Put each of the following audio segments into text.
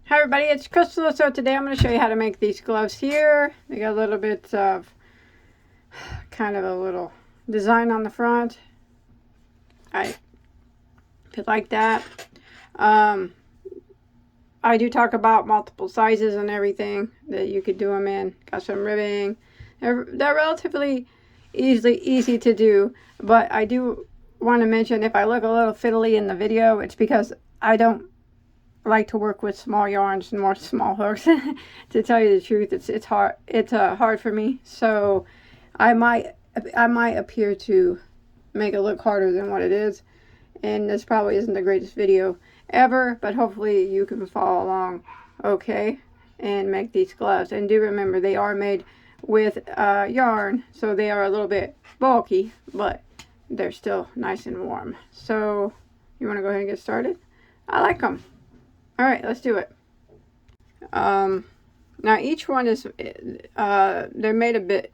Hi everybody, it's Crystal. So today I'm going to show you how to make these gloves here. They got a little bit of kind of a little design on the front. If you like that. I do talk about multiple sizes and everything that you could do them in. Got some ribbing. They're relatively easy to do, but I do want to mention if I look a little fiddly in the video, it's because I don't like to work with small yarns and more small hooks. To tell you the truth, it's hard for me, so I might appear to make it look harder than what it is, and this probably isn't the greatest video ever, but hopefully you can follow along okay and make these gloves. And do remember, they are made with yarn, so they are a little bit bulky, but they're still nice and warm. So you want to go ahead and get started? I like them. All right, let's do it. Now each one is they're made a bit,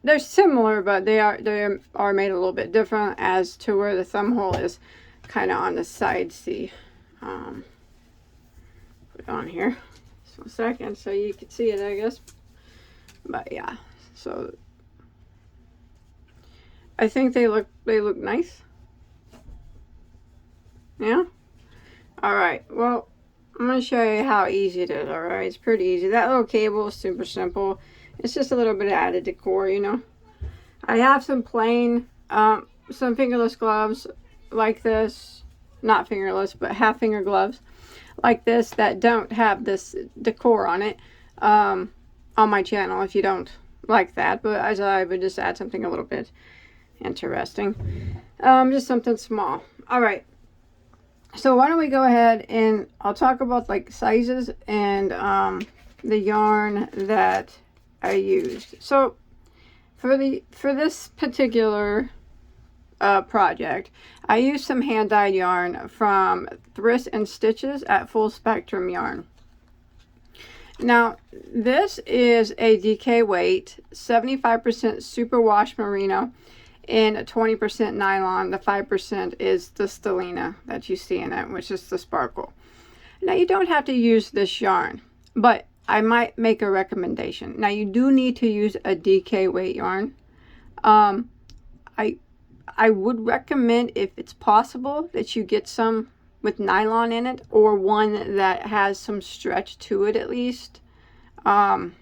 they're similar, but they are made a little bit different as to where the thumb hole is kind of on the side. See, put it on here just 1 second so you can see it, I guess. But yeah, so I think they look nice. Yeah. All right. Well, I'm going to show you how easy it is, alright? It's pretty easy. That little cable is super simple. It's just a little bit of added decor, you know. I have some plain, some fingerless gloves like this. Not fingerless, but half finger gloves like this that don't have this decor on it on my channel if you don't like that. But as I would just add something a little bit interesting. Just something small. Alright. So why don't we go ahead and I'll talk about like sizes and the yarn that I used. So for this particular project, I used some hand dyed yarn from Thrift and Stitches at Full Spectrum Yarn. Now this is a DK weight, 75% superwash merino and 20% nylon. The 5% is the stellina that you see in it, which is the sparkle. Now you don't have to use this yarn, but I might make a recommendation. Now you do need to use a DK weight yarn. I would recommend, if it's possible, that you get some with nylon in it, or one that has some stretch to it at least. Even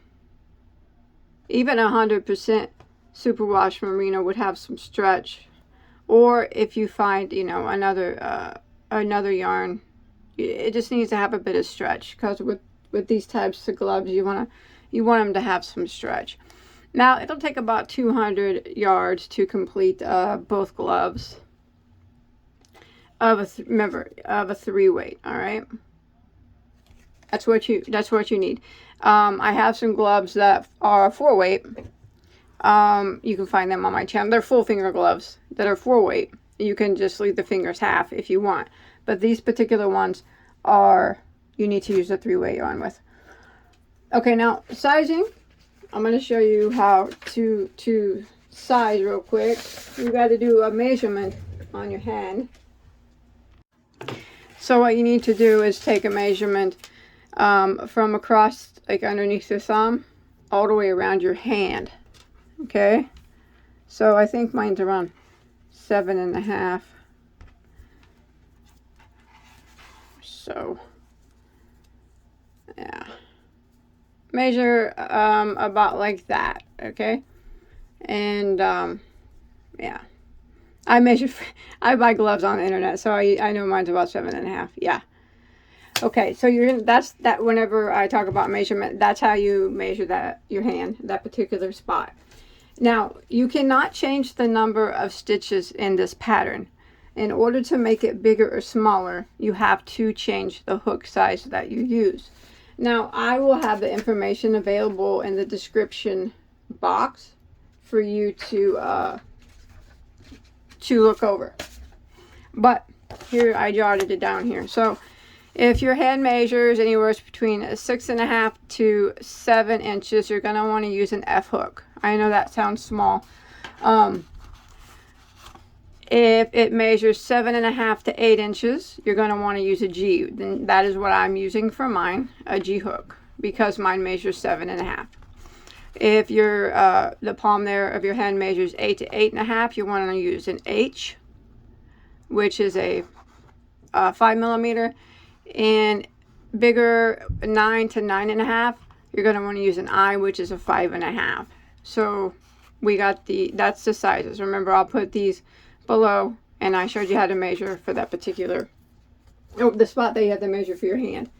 100% superwash merino would have some stretch. Or if you find, you know, another yarn, it just needs to have a bit of stretch, because with these types of gloves you want them to have some stretch. Now it'll take about 200 yards to complete both gloves of a 3 weight. All right, that's what you need. I have some gloves that are 4 weight. You can find them on my channel. They're full finger gloves that are 4 weight. You can just leave the fingers half if you want, but these particular ones you need to use a 3 weight yarn with. Okay, now sizing. I'm going to show you how to size real quick. You got to do a measurement on your hand. So what you need to do is take a measurement from across, like underneath your thumb, all the way around your hand. Okay, so I think mine's around 7.5. So yeah, measure about like that. Okay, and yeah, I buy gloves on the internet, so I know mine's about 7.5. Yeah. Okay, so that's whenever I talk about measurement, that's how you measure your hand, that particular spot. Now, you cannot change the number of stitches in this pattern. In order to make it bigger or smaller, you have to change the hook size that you use. Now, I will have the information available in the description box for you to look over. But here, I jotted it down here. So if your hand measures anywhere between 6.5 to 7 inches, you're going to want to use an F hook. I know that sounds small. If it measures 7.5 to 8 inches, you're going to want to use a G. Then that is what I'm using for mine, a G hook, because mine measures 7.5. If your the palm there of your hand measures 8 to 8.5, you want to use an H, which is a 5 millimeter, and bigger 9 to 9.5, you're going to want to use an I, which is a 5.5. So we got that's the sizes. Remember, I'll put these below, and I showed you how to measure for that particular, the spot that you have to measure for your hand.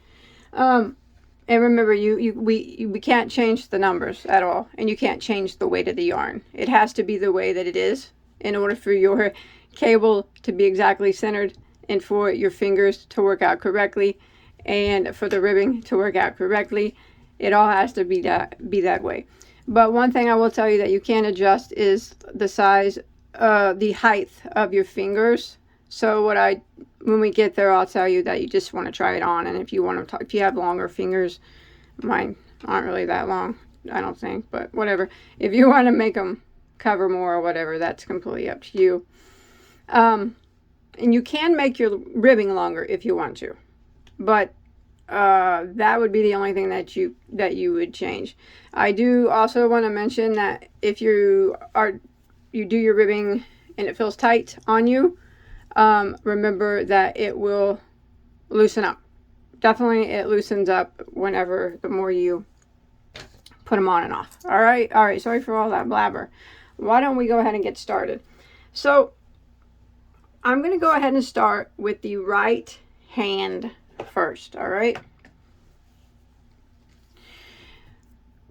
And remember, we can't change the numbers at all, and you can't change the weight of the yarn. It has to be the way that it is in order for your cable to be exactly centered, and for your fingers to work out correctly, and for the ribbing to work out correctly. It all has to be that way. But one thing I will tell you that you can adjust is the size, the height of your fingers. So when we get there, I'll tell you that you just want to try it on, and if you want to, if you have longer fingers, mine aren't really that long, I don't think, but whatever. If you want to make them cover more or whatever, that's completely up to you. And you can make your ribbing longer if you want to, but that would be the only thing that you would change. I do also want to mention that if you do your ribbing and it feels tight on you, remember that it will loosen up. Definitely it loosens up whenever, the more you put them on and off. All right, sorry for all that blabber. Why don't we go ahead and get started? So I'm going to go ahead and start with the right hand first. All right,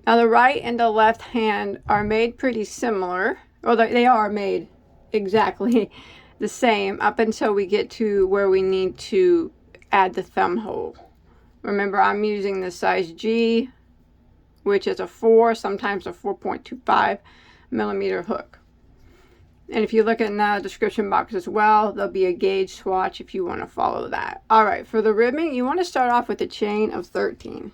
now the right and the left hand are made pretty similar, or they are made exactly the same up until we get to where we need to add the thumb hole. Remember, I'm using the size G, which is a 4, sometimes a 4.25 millimeter hook. And if you look in the description box as well, there'll be a gauge swatch if you want to follow that. All right, for the ribbing, you want to start off with a chain of 13.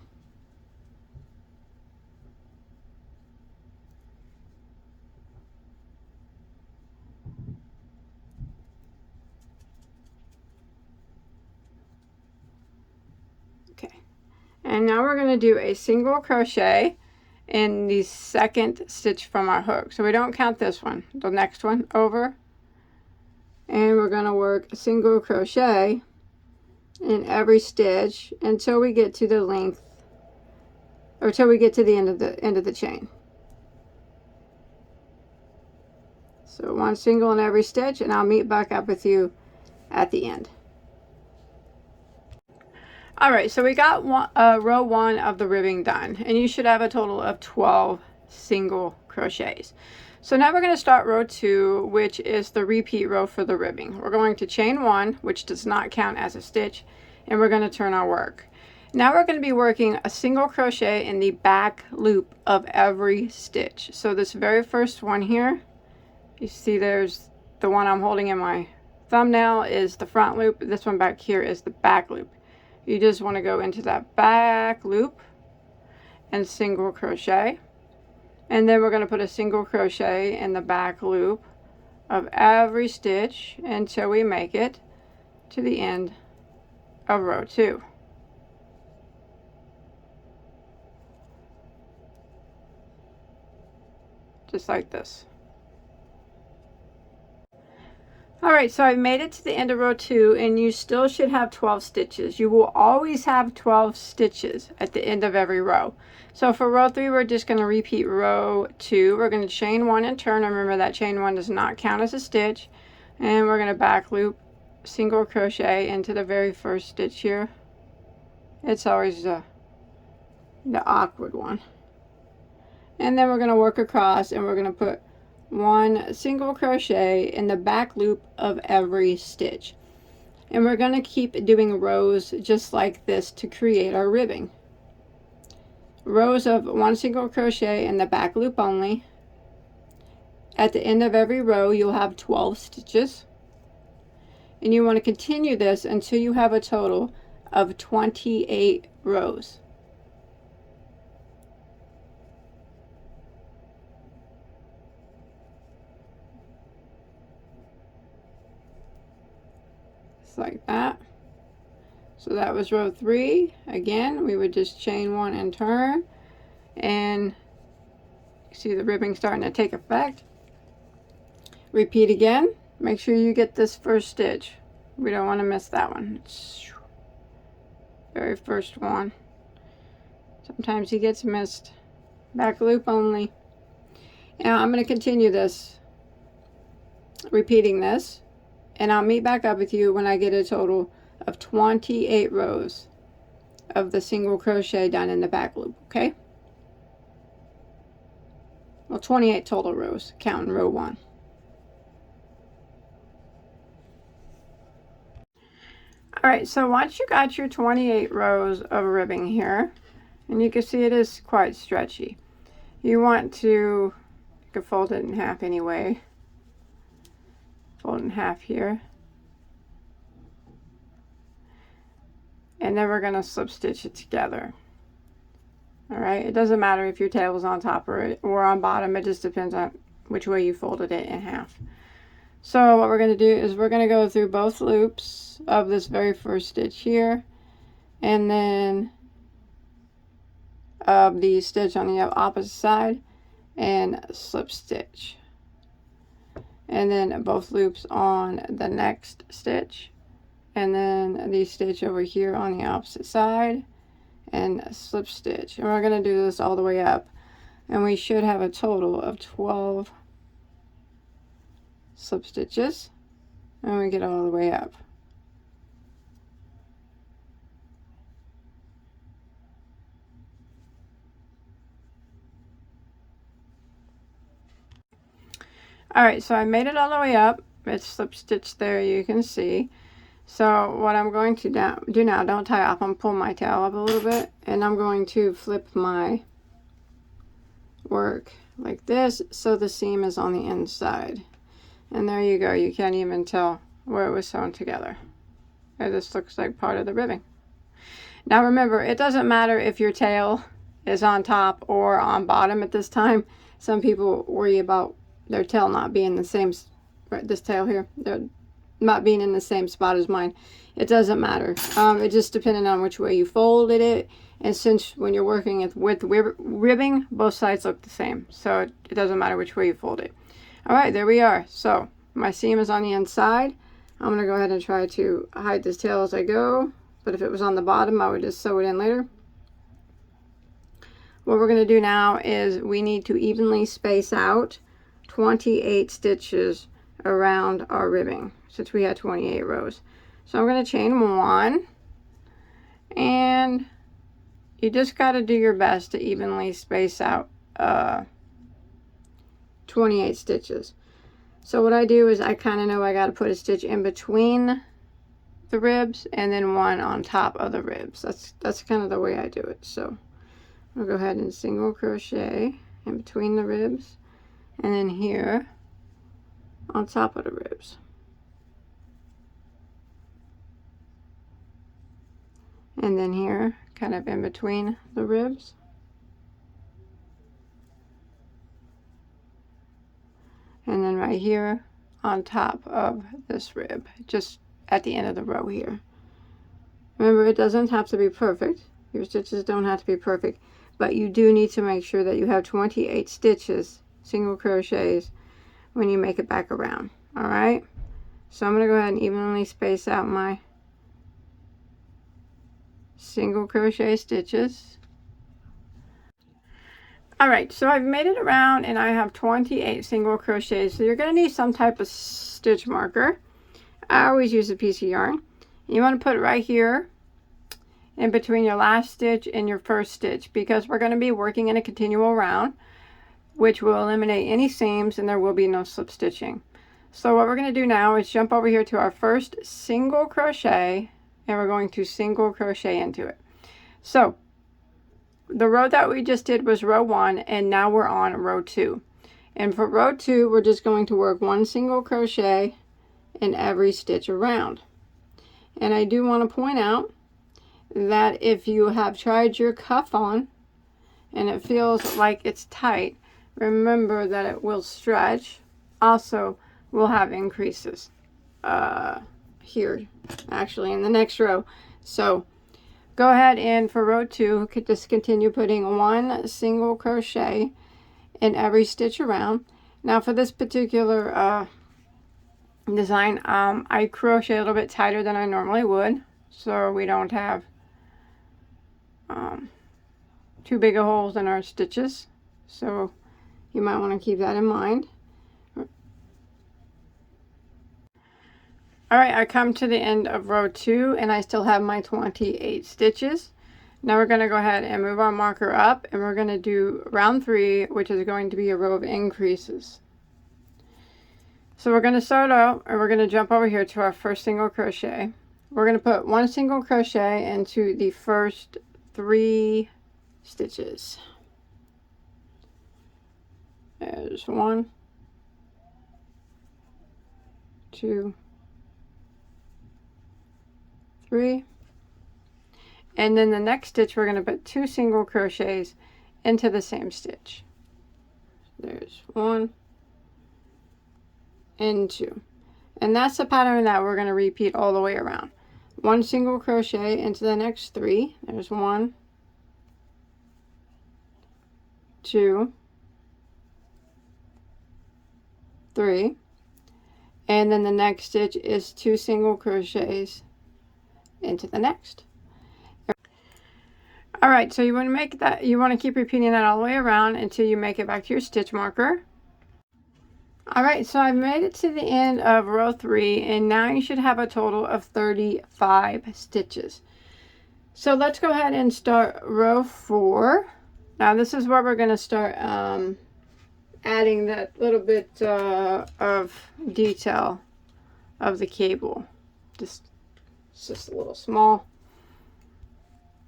Okay, and now we're going to do a single crochet in the second stitch from our hook. So we don't count this one, the next one over, and we're going to work a single crochet in every stitch until we get to the length, or until we get to the end of the chain. So one single in every stitch, and I'll meet back up with you at the end. All right, so we got row 1 of the ribbing done, and you should have a total of 12 single crochets. So now we're going to start row 2, which is the repeat row for the ribbing. We're going to chain 1, which does not count as a stitch, and we're going to turn our work. Now we're going to be working a single crochet in the back loop of every stitch. So this very first one here, you see there's the one I'm holding in my thumbnail is the front loop. This one back here is the back loop. You just want to go into that back loop and single crochet, and then we're going to put a single crochet in the back loop of every stitch until we make it to the end of row 2. Just like this. All right, so I've made it to the end of row 2, and you still should have 12 stitches. You will always have 12 stitches at the end of every row. So for row 3, we're just going to repeat row 2. We're going to chain 1 and turn. Remember that chain 1 does not count as a stitch. And we're going to back loop, single crochet into the very first stitch here. It's always the awkward one. And then we're going to work across, and we're going to put 1 single crochet in the back loop of every stitch, and we're going to keep doing rows just like this to create our ribbing. Rows of 1 single crochet in the back loop only. At the end of every row you'll have 12 stitches, and you want to continue this until you have a total of 28 rows. like that. So that was row 3. Again, we would just chain 1 and turn, and you see the ribbing starting to take effect. Repeat again. Make sure you get this first stitch. We don't want to miss that one. It's very first one. Sometimes he gets missed. Back loop only. Now I'm going to continue this, repeating this, and I'll meet back up with you when I get a total of 28 rows of the single crochet done in the back loop, okay? Well, 28 total rows, counting row 1. Alright, so once you got your 28 rows of ribbing here, and you can see it is quite stretchy, you want to, you can fold it in half anyway. Fold it in half here. And then we're going to slip stitch it together. Alright, it doesn't matter if your tail is on top or on bottom, it just depends on which way you folded it in half. So what we're going to do is we're going to go through both loops of this very first stitch here, and then of the stitch on the opposite side, and slip stitch, and then both loops on the next stitch, and then the stitch over here on the opposite side, and slip stitch. And we're going to do this all the way up, and we should have a total of 12 slip stitches, and we get all the way up. Alright, so I made it all the way up. It's slip stitched there, you can see. So what I'm going to do now, don't tie off, I'm pull my tail up a little bit, and I'm going to flip my work like this so the seam is on the inside. And there you go, you can't even tell where it was sewn together. And this looks like part of the ribbing. Now remember, it doesn't matter if your tail is on top or on bottom at this time. Some people worry about their tail not being the same, right, this tail here, they're not being in the same spot as mine. It doesn't matter. It just depended on which way you folded it, and since when you're working with ribbing, both sides look the same, so it doesn't matter which way you fold it. Alright, there we are. So my seam is on the inside. I'm going to go ahead and try to hide this tail as I go, but if it was on the bottom I would just sew it in later. What we're going to do now is we need to evenly space out 28 stitches around our ribbing, since we had 28 rows. So I'm going to chain 1, and you just got to do your best to evenly space out 28 stitches. So what I do is I kind of know I got to put a stitch in between the ribs and then one on top of the ribs. That's kind of the way I do it. So I'll go ahead and single crochet in between the ribs, and then here on top of the ribs. And then here, kind of in between the ribs. And then right here on top of this rib, just at the end of the row here. Remember, it doesn't have to be perfect. Your stitches don't have to be perfect, but you do need to make sure that you have 28 stitches, single crochets, when you make it back around. Alright? So I'm going to go ahead and evenly space out my single crochet stitches. Alright, so I've made it around and I have 28 single crochets. So you're going to need some type of stitch marker. I always use a piece of yarn. You want to put it right here in between your last stitch and your first stitch, because we're going to be working in a continual round, which will eliminate any seams and there will be no slip stitching. So what we're going to do now is jump over here to our first single crochet, and we're going to single crochet into it. So the row that we just did was row 1, and now we're on row 2. And for row 2, we're just going to work 1 single crochet in every stitch around. And I do want to point out that if you have tried your cuff on and it feels like it's tight, remember that it will stretch. Also, we'll have increases here, actually, in the next row. So go ahead and for row 2, just continue putting 1 single crochet in every stitch around. Now for this particular design, I crochet a little bit tighter than I normally would, so we don't have too big of holes in our stitches. So you might want to keep that in mind. Alright, I come to the end of row 2 and I still have my 28 stitches. Now we're going to go ahead and move our marker up, and we're going to do round 3, which is going to be a row of increases. So we're going to start out, and we're going to jump over here to our first single crochet. We're going to put 1 single crochet into the first 3 stitches. There's 1, 2, 3, and then the next stitch we're going to put 2 single crochets into the same stitch. There's 1 and 2, and that's the pattern that we're going to repeat all the way around. 1 single crochet into the next 3. There's 1, 2, 3, and then the next stitch is 2 single crochets into the next. Alright, so you want to make that, you want to keep repeating that all the way around until you make it back to your stitch marker. Alright, so I've made it to the end of row 3, and now you should have a total of 35 stitches. So let's go ahead and start row 4. Now this is where we're going to start adding that little bit of detail of the cable. It's just a little small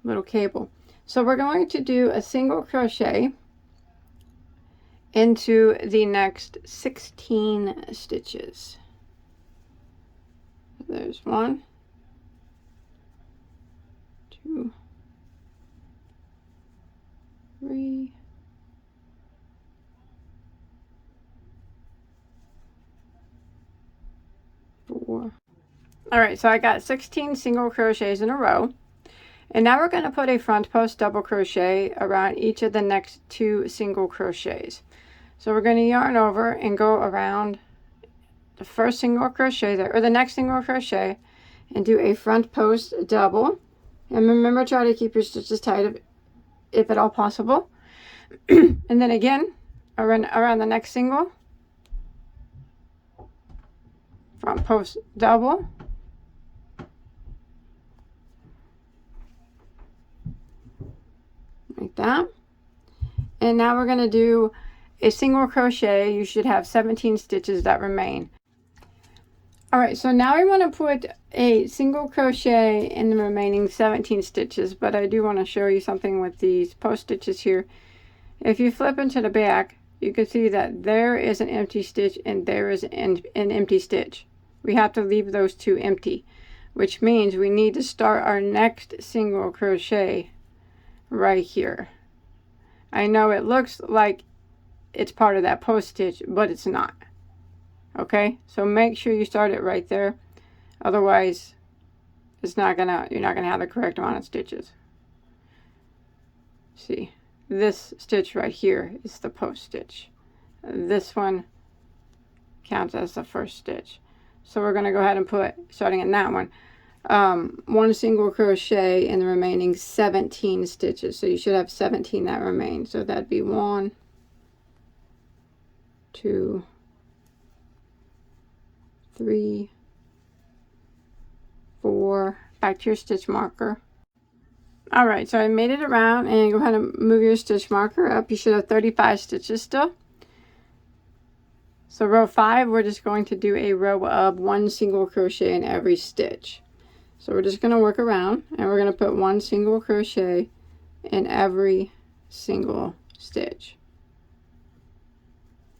little cable. So we're going to do a single crochet into the next 16 stitches. There's 1, 2, 3, 4. Alright, so I got 16 single crochets in a row. And now we're going to put a front post double crochet around each of the next 2 single crochets. So we're going to yarn over and go around the first single crochet there, or the next single crochet, and do a front post double. And remember, try to keep your stitches tight if at all possible. And then again, around the next single, front post double. Like that. And now we're going to do a single crochet. You should have 17 stitches that remain. Alright, so now we want to put a single crochet in the remaining 17 stitches, but I do want to show you something with these post stitches here. If you flip into the back, you can see that there is an empty stitch and there is an empty stitch. We have to leave those 2 empty, which means we need to start our next single crochet right here. I know it looks like it's part of that post stitch, but it's not. Okay, so make sure you start it right there, otherwise you're not gonna have the correct amount of stitches. See, this stitch right here is the post stitch. This one counts as the first stitch. So we're going to go ahead and put, starting in that one, 1 single crochet in the remaining 17 stitches. So you should have 17 that remain. So that'd be 1, 2, 3, 4. Back to your stitch marker. Alright, so I made it around, and go ahead and move your stitch marker up. You should have 35 stitches still. So row 5, we're just going to do a row of 1 single crochet in every stitch. So we're just going to work around, and we're going to put 1 single crochet in every single stitch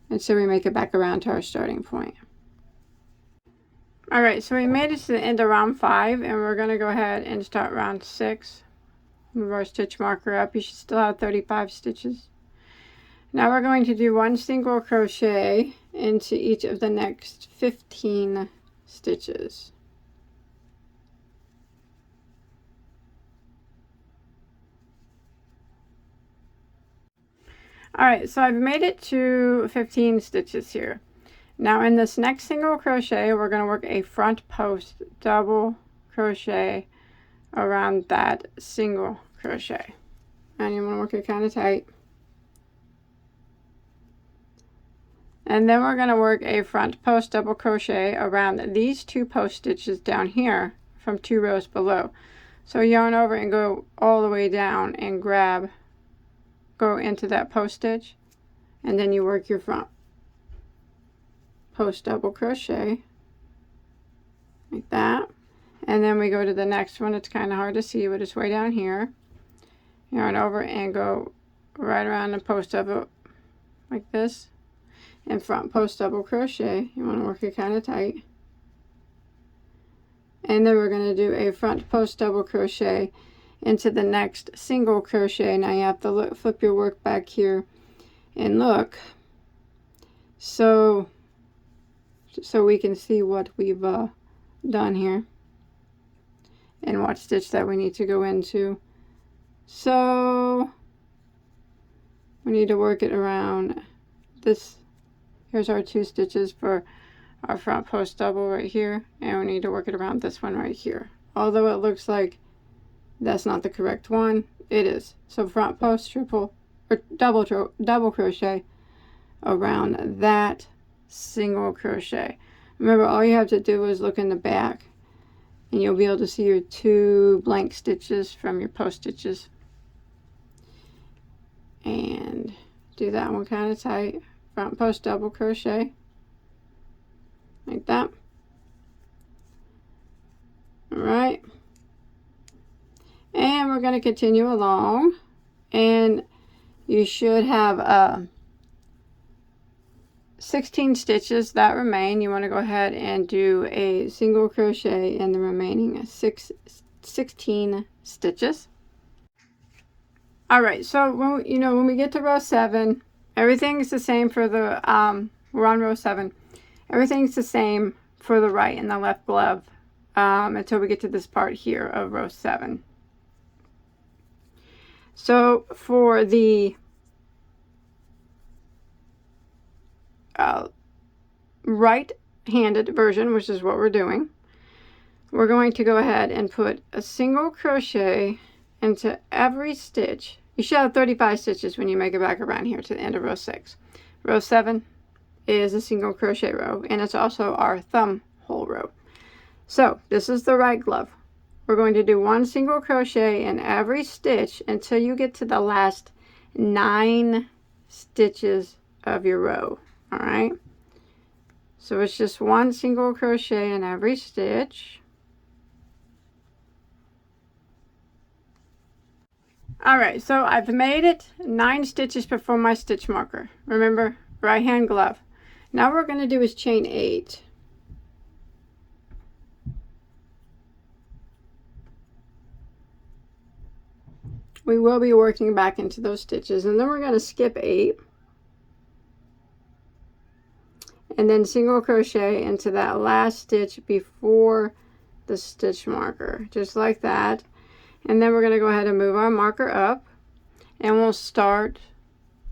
until we make it back around to our starting point. Alright, so we made it to the end of round 5, and we're going to go ahead and start round 6. Move our stitch marker up. You should still have 35 stitches. Now we're going to do 1 single crochet into each of the next 15 stitches. All right, so I've made it to 15 stitches here. Now in this next single crochet, we're going to work a front post double crochet around that single crochet. And you want to work it kind of tight. And then we're going to work a front post double crochet around these 2 post stitches down here from 2 rows below. So yarn over and go all the way down and go into that post stitch, and then you work your front post double crochet like that. And then we go to the next one. It's kind of hard to see, but it's way down here. Yarn over and go right around the post double like this, and front post double crochet. You want to work it kind of tight. And then we're going to do a front post double crochet into the next single crochet. Now you have to flip your work back here and look so we can see what we've done here and what stitch that we need to go into. So we need to work it around this. Here's our 2 stitches for our front post double right here, and we need to work it around this one right here. Although it looks like that's not the correct one, it is. So front post double crochet around that single crochet. Remember, all you have to do is look in the back and you'll be able to see your 2 blank stitches from your post stitches. And do that one kind of tight. Front post double crochet like that. All right, and we're going to continue along, and you should have 16 stitches that remain. You want to go ahead and do a single crochet in the remaining 16 stitches. All right, so when we get to row 7, everything's the same for the we're on row 7. Everything's the same for the right and the left glove until we get to this part here of row 7. So for the right-handed version, which is what we're doing, we're going to go ahead and put a single crochet into every stitch. You should have 35 stitches when you make it back around here to the end of row 6. Row 7 is a single crochet row, and it's also our thumb hole row. So this is the right glove. We're going to do 1 single crochet in every stitch until you get to the last 9 stitches of your row. All right, so it's just 1 single crochet in every stitch. All right, so I've made it 9 stitches before my stitch marker. Remember, right hand glove. Now what we're going to do is chain 8. We will be working back into those stitches, and then we're going to skip 8 and then single crochet into that last stitch before the stitch marker, just like that. And then we're going to go ahead and move our marker up, and we'll start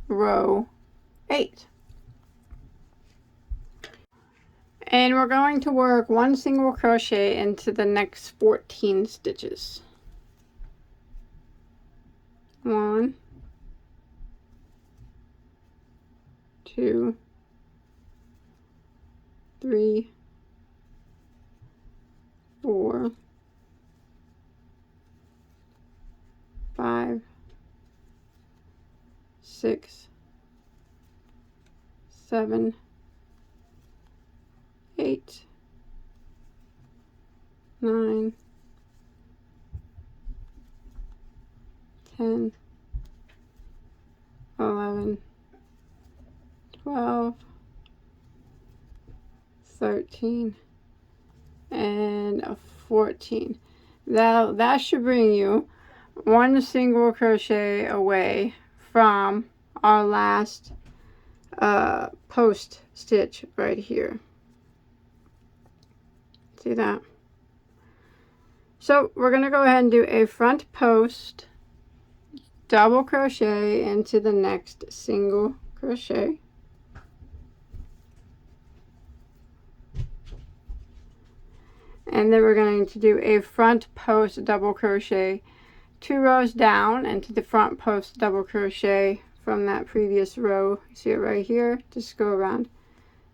row 8. And we're going to work 1 single crochet into the next 14 stitches. 1, 2, 3, 4, 5, 6, 7, 8, 9, 10, 11, 12, 13, and 14. That should bring you 1 single crochet away from our last post stitch right here. See that? So we're going to go ahead and do a front post double crochet into the next single crochet. And then we're going to do a front post double crochet 2 rows down into the front post double crochet from that previous row. You see it right here? Just go around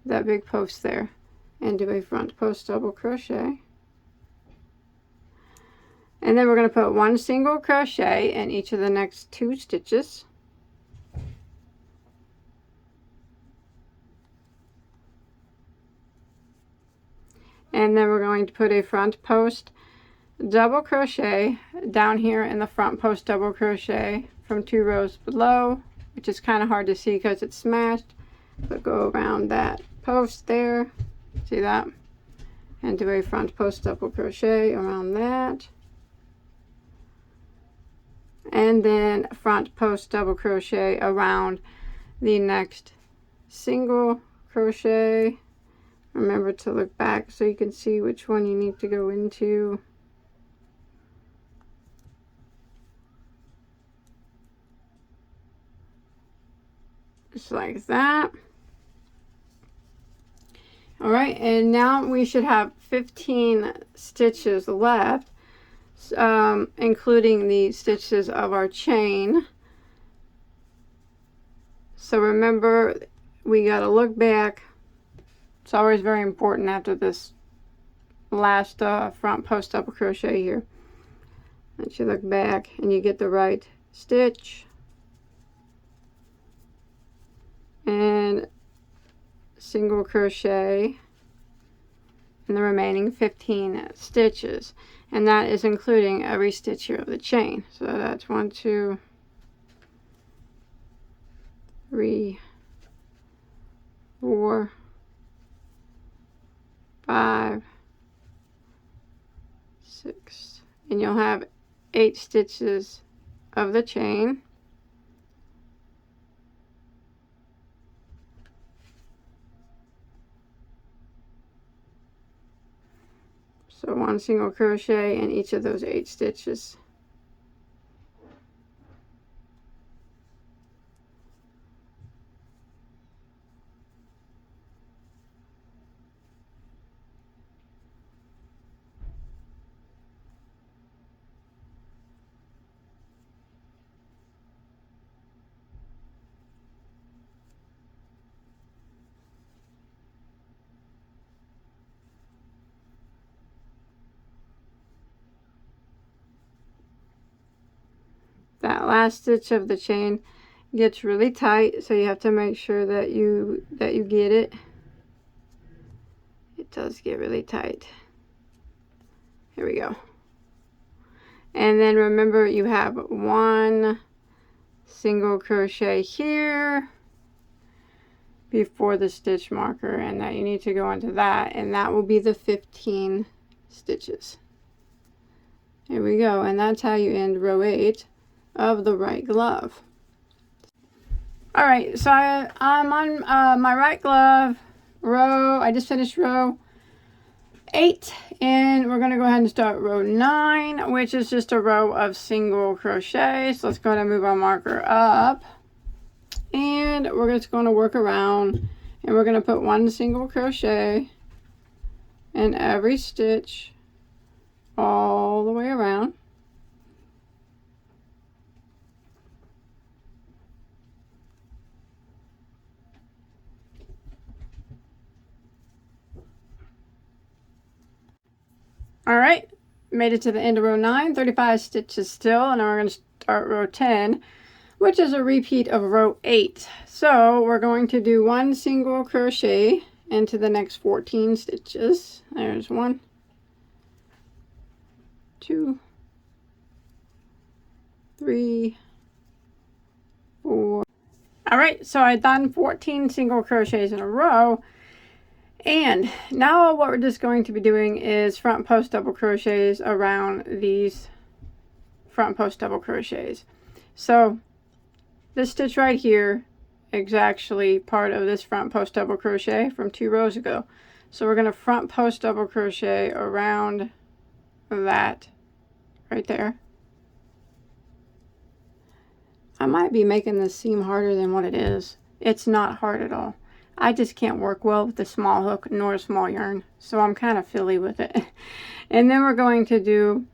that big post there and do a front post double crochet. And then we're going to put 1 single crochet in each of the next 2 stitches. And then we're going to put a front post double crochet down here in the front post double crochet from 2 rows below, which is kind of hard to see because it's smashed, but go around that post there, see that, and do a front post double crochet around that. And then front post double crochet around the next single crochet. Remember to look back so you can see which one you need to go into. Just like that. All right, and now we should have 15 stitches left. Including the stitches of our chain. So remember, we got to look back. It's always very important after this last front post double crochet here that you look back and you get the right stitch and single crochet in the remaining 15 stitches. And that is including every stitch here of the chain. So that's 1, 2, 3, 4, 5, 6. And you'll have 8 stitches of the chain. So 1 single crochet in each of those 8 stitches. That last stitch of the chain gets really tight, so you have to make sure that you get it. It does get really tight. Here we go. And then remember, you have 1 single crochet here before the stitch marker, and that you need to go into that, and that will be the 15 stitches. Here we go, and that's how you end row 8 of the right glove. All right, so I'm on my right glove row. I just finished row 8, and we're going to go ahead and start row 9, which is just a row of single crochets. So let's go ahead and move our marker up, and we're just going to work around, and we're going to put 1 single crochet in every stitch all the way around. All right, made it to the end of row 9, 35 stitches still, and now we're going to start row 10, which is a repeat of row 8. So we're going to do 1 single crochet into the next 14 stitches. There's 1, 2, 3, 4. All right, so I've done 14 single crochets in a row. And now what we're just going to be doing is front post double crochets around these front post double crochets. So this stitch right here is actually part of this front post double crochet from 2 rows ago. So we're going to front post double crochet around that right there. I might be making this seem harder than what it is. It's not hard at all. I just can't work well with a small hook nor a small yarn, so I'm kind of silly with it. And then we're going to do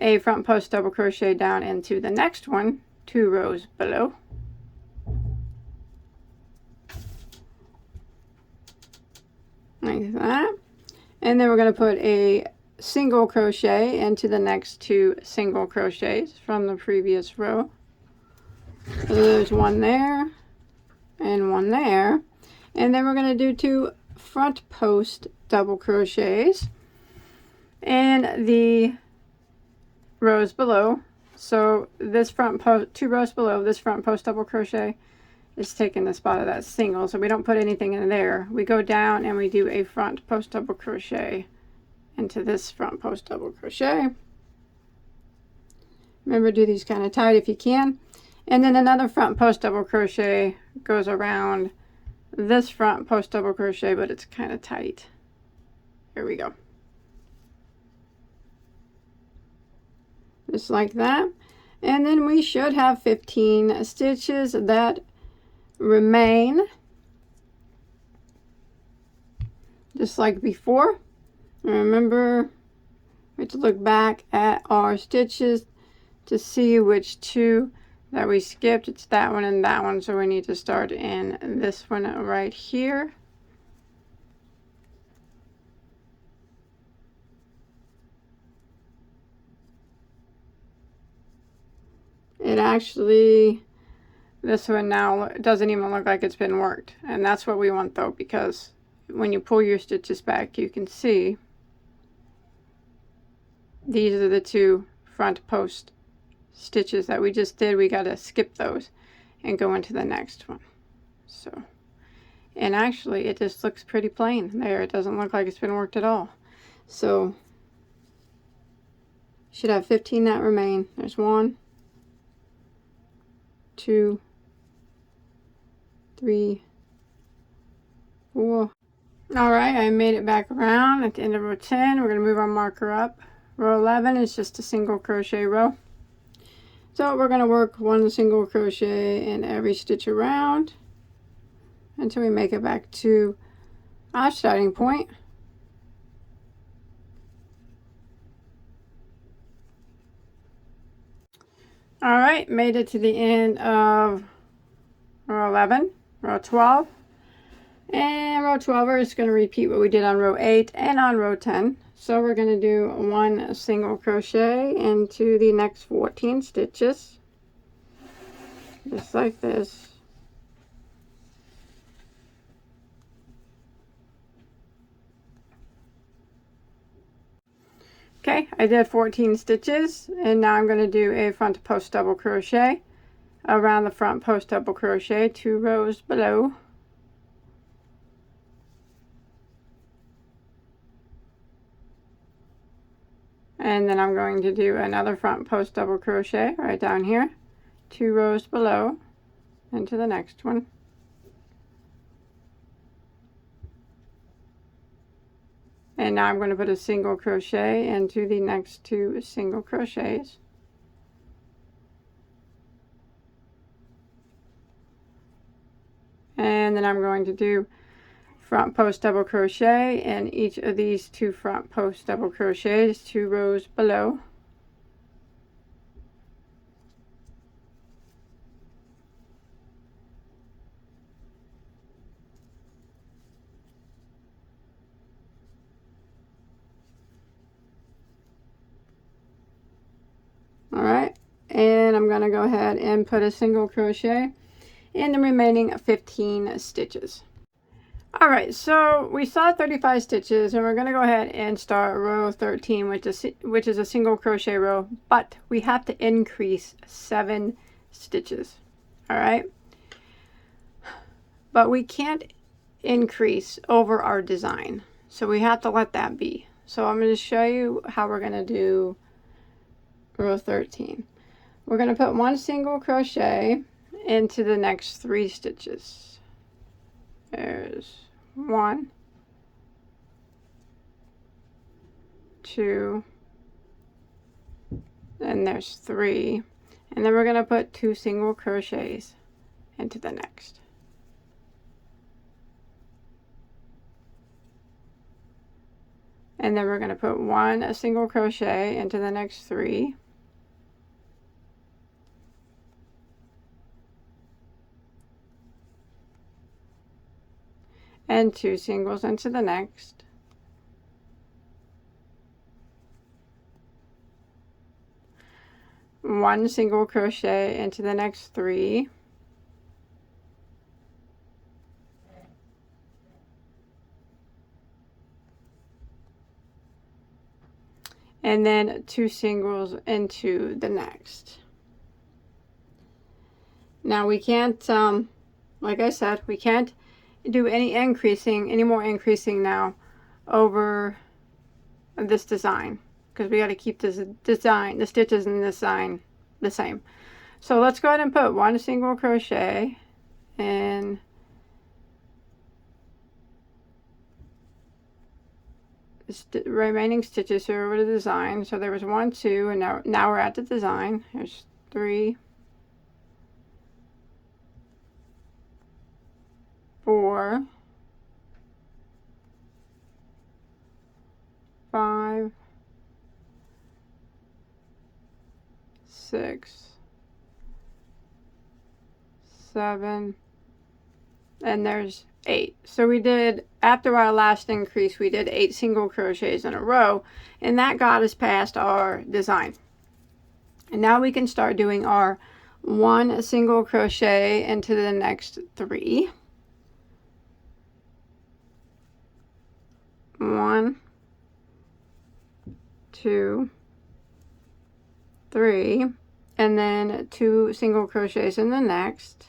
a front post double crochet down into the next one, 2 rows below. Like that. And then we're going to put a single crochet into the next 2 single crochets from the previous row. So there's one there and one there. And then we're going to do 2 front post double crochets in the rows below. So this front post, 2 rows below, this front post double crochet is taking the spot of that single, so we don't put anything in there. We go down and we do a front post double crochet into this front post double crochet. Remember, do these kind of tight if you can. And then another front post double crochet goes around this front post double crochet, but it's kind of tight. Here we go. Just like that. And then we should have 15 stitches that remain, just like before. Remember, we have to look back at our stitches to see which 2 that we skipped. It's that one and that one, so we need to start in this one right here. It actually, this one now doesn't even look like it's been worked, and that's what we want though, because when you pull your stitches back, you can see these are the 2 front post stitches that we just did. We got to skip those and go into the next one. So, and actually it just looks pretty plain there. It doesn't look like it's been worked at all. So should have 15 that remain. There's 1, 2, 3, 4. All right, I made it back around at the end of row 10. We're going to move our marker up. Row 11 is just a single crochet row. So we're going to work 1 single crochet in every stitch around until we make it back to our starting point. All right, made it to the end of row 11, row 12. And row 12, we're just going to repeat what we did on row 8 and on row 10. So we're going to do 1 single crochet into the next 14 stitches, just like this. Okay, I did 14 stitches, and now I'm going to do a front post double crochet around the front post double crochet 2 rows below. And then I'm going to do another front post double crochet right down here, 2 rows below, into the next one. And now I'm going to put a single crochet into the next 2 single crochets. And then I'm going to do front post double crochet in each of these 2 front post double crochets 2 rows below. All right, and I'm going to go ahead and put a single crochet in the remaining 15 stitches. All right, so we saw 35 stitches, and we're going to go ahead and start row 13, which is a single crochet row, but we have to increase 7 stitches. All right, but we can't increase over our design, so we have to let that be. So I'm going to show you how we're going to do row 13. We're going to put 1 single crochet into the next 3 stitches. There's 1, 2, and there's 3, And then we're going to put 2 single crochets into the next. And then we're going to put 1 single crochet into the next 3. And 2 singles into the next. One single crochet into the next 3. And then 2 singles into the next. Now we can't, like I said, we can't do any more increasing now over this design, because we got to keep this design, the stitches in this design, the same. So let's go ahead and put 1 single crochet in the remaining stitches here over the design. So there was 1, 2, and now we're at the design. There's 3, 4, 5, 6, 7, and there's 8. So we did, after our last increase, we did 8 single crochets in a row, and that got us past our design. And now we can start doing our 1 single crochet into the next 3. 1, 2, 3, and then 2 single crochets in the next.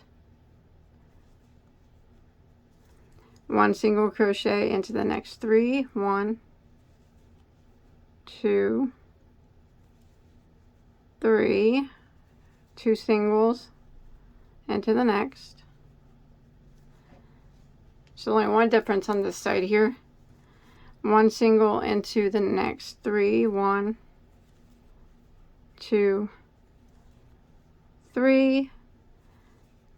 1 single crochet into the next 3. 1, 2, 3, 2 singles into the next. There's only one difference on this side here. 1 single into the next 3. 1, 2, 3,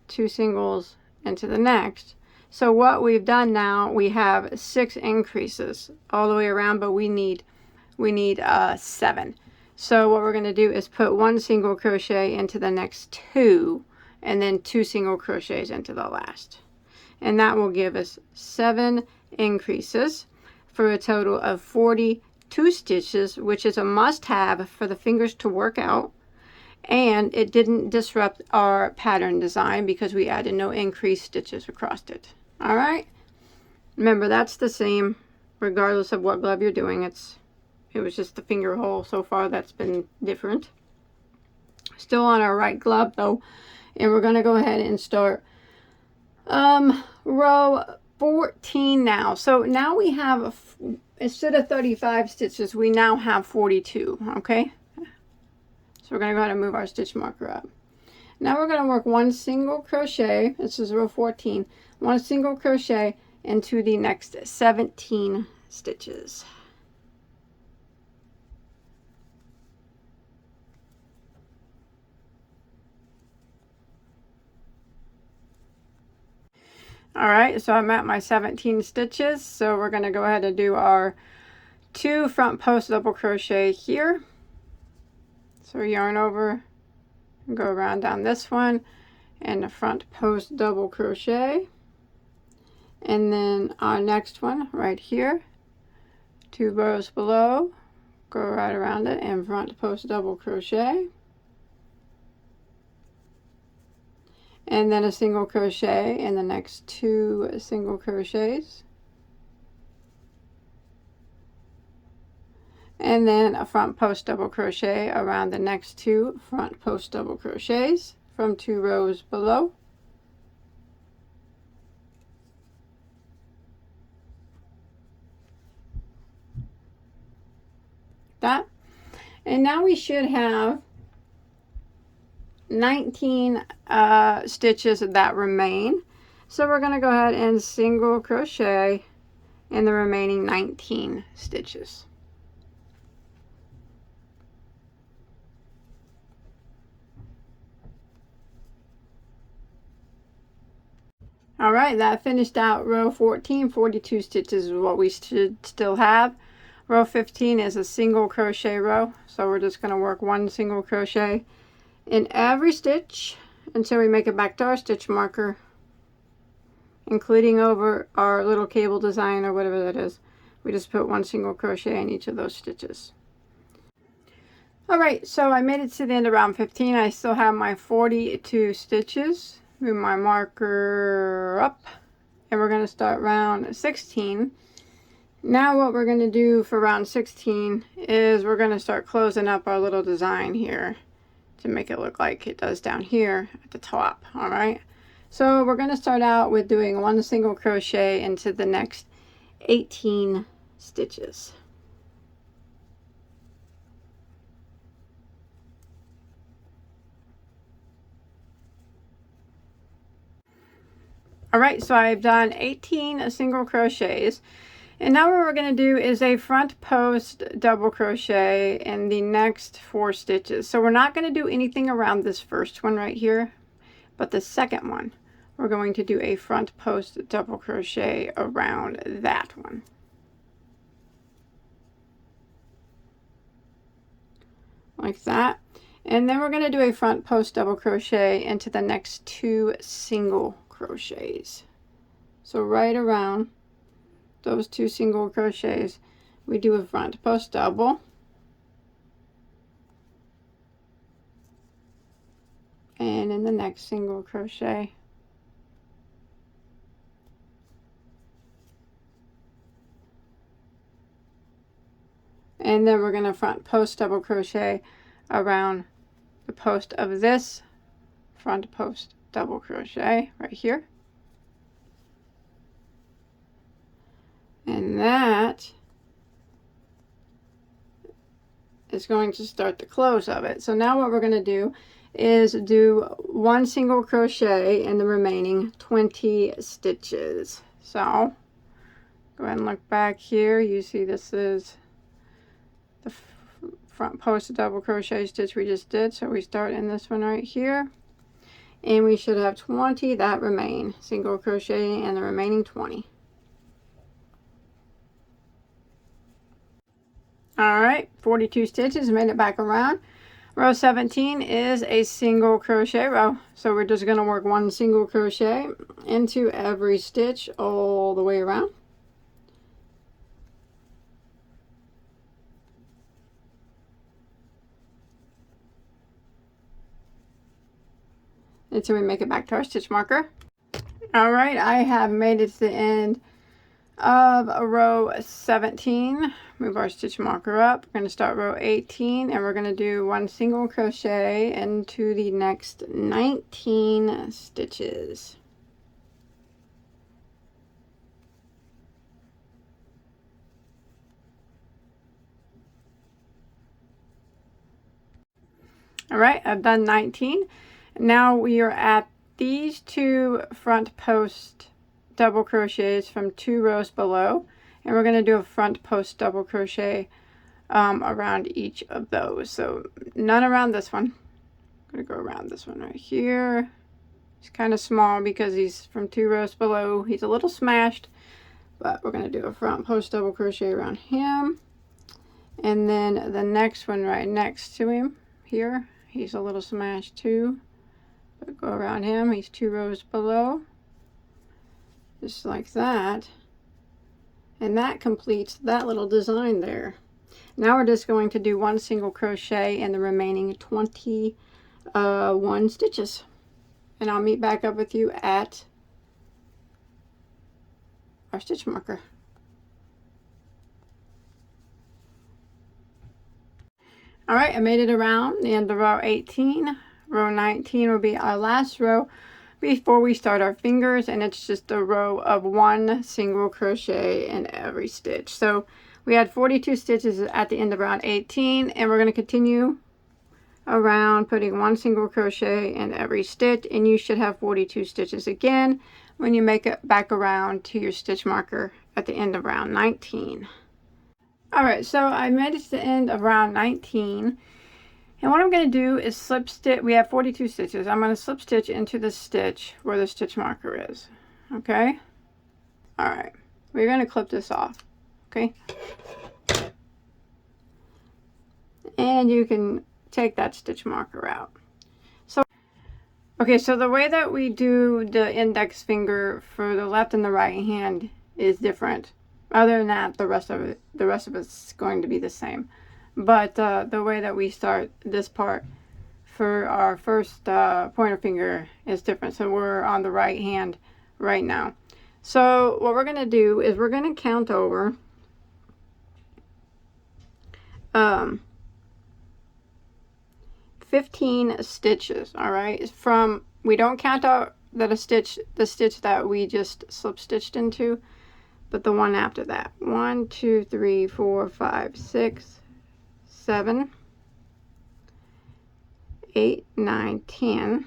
2 singles into the next. So what we've done now, we have 6 increases all the way around, but we need 7. So what we're going to do is put 1 single crochet into the next 2, and then 2 single crochets into the last. And that will give us 7 increases for a total of 42 stitches, which is a must-have for the fingers to work out. And it didn't disrupt our pattern design because we added no increased stitches across it. All right, remember that's the same regardless of what glove you're doing. It was just the finger hole so far that's been different. Still on our right glove though, and we're going to go ahead and start row 14 now. So now we have, instead of 35 stitches, we now have 42. Okay, so we're going to go ahead and move our stitch marker up. Now we're going to work 1 single crochet. This is row 14. 1 single crochet into the next 17 stitches. All right, so I'm at my 17 stitches. So we're going to go ahead and do our 2 front post double crochet here. So yarn over, go around down this one, and the front post double crochet. And then our next one right here, 2 rows below, go right around it and front post double crochet. And then a single crochet in the next 2 single crochets. And then a front post double crochet around the next 2 front post double crochets from 2 rows below. That. And now we should have 19 stitches that remain. So we're going to go ahead and single crochet in the remaining 19 stitches. All right, that finished out row 14. 42 stitches is what we should still have. Row 15 is a single crochet row, so we're just going to work one single crochet in every stitch until we make it back to our stitch marker, including over our little cable design or whatever that is. We just put one single crochet in each of those stitches. All right, so I made it to the end of round 15. I still have my 42 stitches. Move my marker up, and we're going to start round 16. Now what we're going to do for round 16 is we're going to start closing up our little design here to make it look like it does down here at the top. All right, so we're going to start out with doing one single crochet into the next 18 stitches. All right, so I've done 18 single crochets, and now what we're going to do is a front post double crochet in the next 4 stitches. So we're not going to do anything around this first one right here, but the second one we're going to do a front post double crochet around that one. Like that. And then we're going to do a front post double crochet into the next 2 single crochets. So right around those 2 single crochets, we do a front post double, and in the next single crochet, and then we're going to front post double crochet around the post of this front post double crochet right here. And that is going to start the close of it. So now what we're going to do is do one single crochet in the remaining 20 stitches. So go ahead and look back here. You see this is the front post double crochet stitch we just did. So we start in this one right here, and we should have 20 that remain. Single crochet in the remaining 20. All right, 42 stitches, made it back around. Row 17 is a single crochet row, so we're just going to work one single crochet into every stitch all the way around. Until we make it back to our stitch marker. All right, I have made it to the end of row 17. Move our stitch marker up. We're going to start row 18, and we're going to do one single crochet into the next 19 stitches. All right, I've done 19. Now we are at these 2 front post double crochets from 2 rows below, and we're going to do a front post double crochet around each of those. So none around this one. I'm going to go around this one right here. He's kind of small because he's from 2 rows below. He's a little smashed, but we're going to do a front post double crochet around him. And then the next one right next to him here, he's a little smashed too. But go around him. He's 2 rows below. Just like that. And that completes that little design there. Now we're just going to do one single crochet in the remaining 21 stitches. And I'll meet back up with you at our stitch marker. All right, I made it around the end of row 18. Row 19 will be our last row before we start our fingers, and it's just a row of one single crochet in every stitch. So we had 42 stitches at the end of round 18, and we're going to continue around putting one single crochet in every stitch, and you should have 42 stitches again when you make it back around to your stitch marker at the end of round 19. All right, so I made it to the end of round 19. And what I'm going to do is slip stitch. We have 42 stitches. I'm going to slip stitch into the stitch where the stitch marker is. Okay. All right. We're going to clip this off. Okay. And you can take that stitch marker out. So, okay, so the way that we do the index finger for the left and the right hand is different. Other than that, the rest of it's going to be the same. But the way that we start this part for our first pointer finger is different. So we're on the right hand right now. So what we're going to do is we're going to count over 15 stitches. All right, from, we don't count out that the stitch that we just slip stitched into, but the one after that. 1, 2, 3, 4, 5, 6, 7, 8, 9, 10,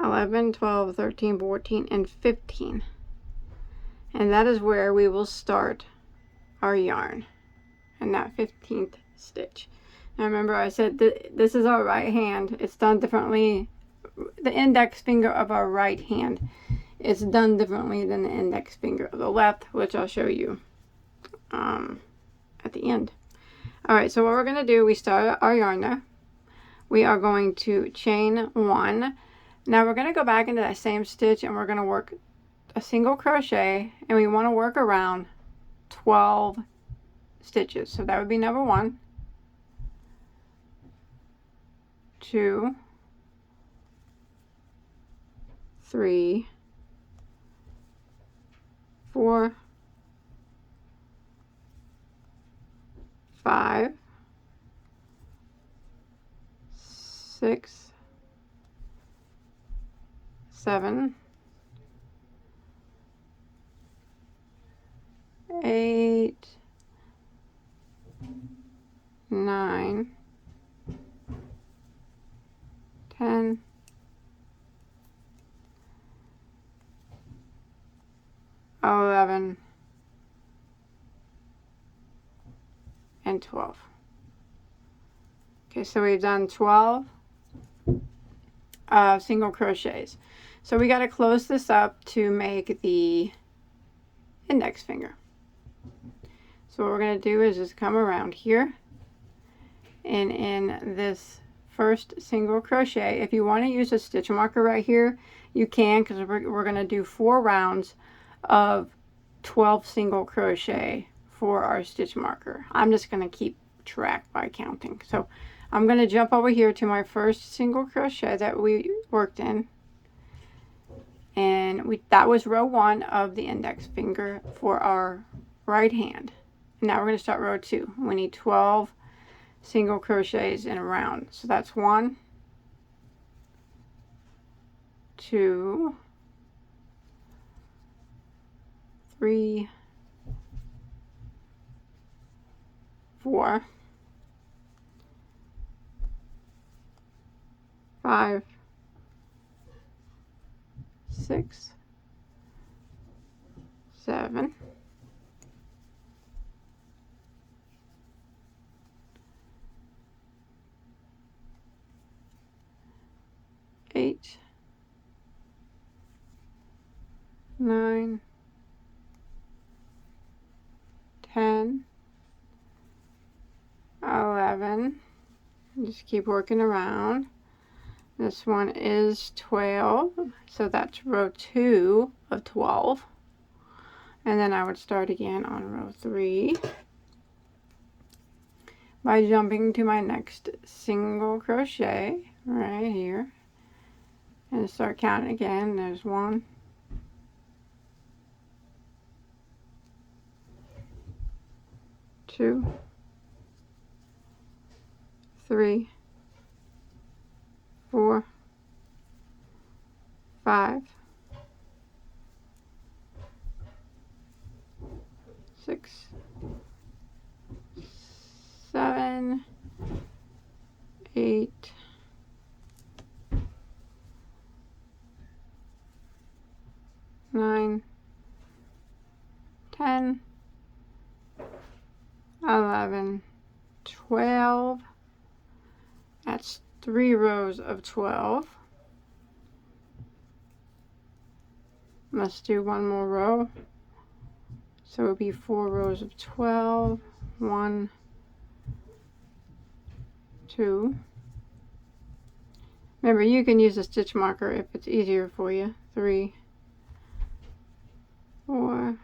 11, 12, 13, 14, and 15. And that is where we will start our yarn, and that 15th stitch. Now remember, I said this is our right hand. It's done differently. The index finger of our right hand is done differently than the index finger of the left, which I'll show you at the end. All right, so what we're going to do, we start our yarn there. We are going to chain 1. Now we're going to go back into that same stitch, and we're going to work a single crochet, and we want to work around 12 stitches. So that would be number 1, 2, 3, 4, 5, 6, 7, 8, 9, 10, 11, and 12. Okay, so we've done 12 single crochets. So we got to close this up to make the index finger. So what we're going to do is just come around here, and in this first single crochet, if you want to use a stitch marker right here, you can, because we're going to do 4 rounds of 12 single crochet for our stitch marker. I'm just going to keep track by counting. So I'm going to jump over here to my first single crochet that we worked in, and that was row 1 of the index finger for our right hand. And now we're going to start row 2. We need 12 single crochets in a round. So that's 1, 2, 3, 4, 5, 6, 7, 8, 9, 10, 11. Just keep working around. This one is 12, so that's row 2 of 12. And then I would start again on row 3 by jumping to my next single crochet right here and start counting again. There's 1, 2, 3, 4, 5, 6, 7, 8, 9, 10, 11, 12. That's 3 rows of 12. Let's do one more row. So it would be 4 rows of 12. 1, 2. Remember, you can use a stitch marker if it's easier for you. 3, 4,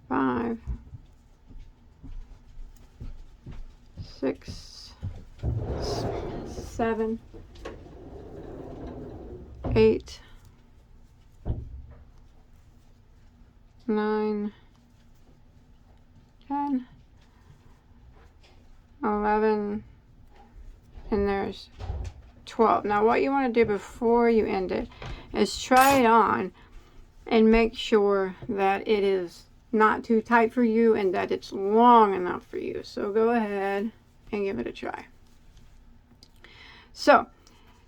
5, 6, 7, 8, 9, 10, 11, and there's 12. Now what you want to do before you end it is try it on and make sure that it is not too tight for you and that it's long enough for you. So go ahead and give it a try. So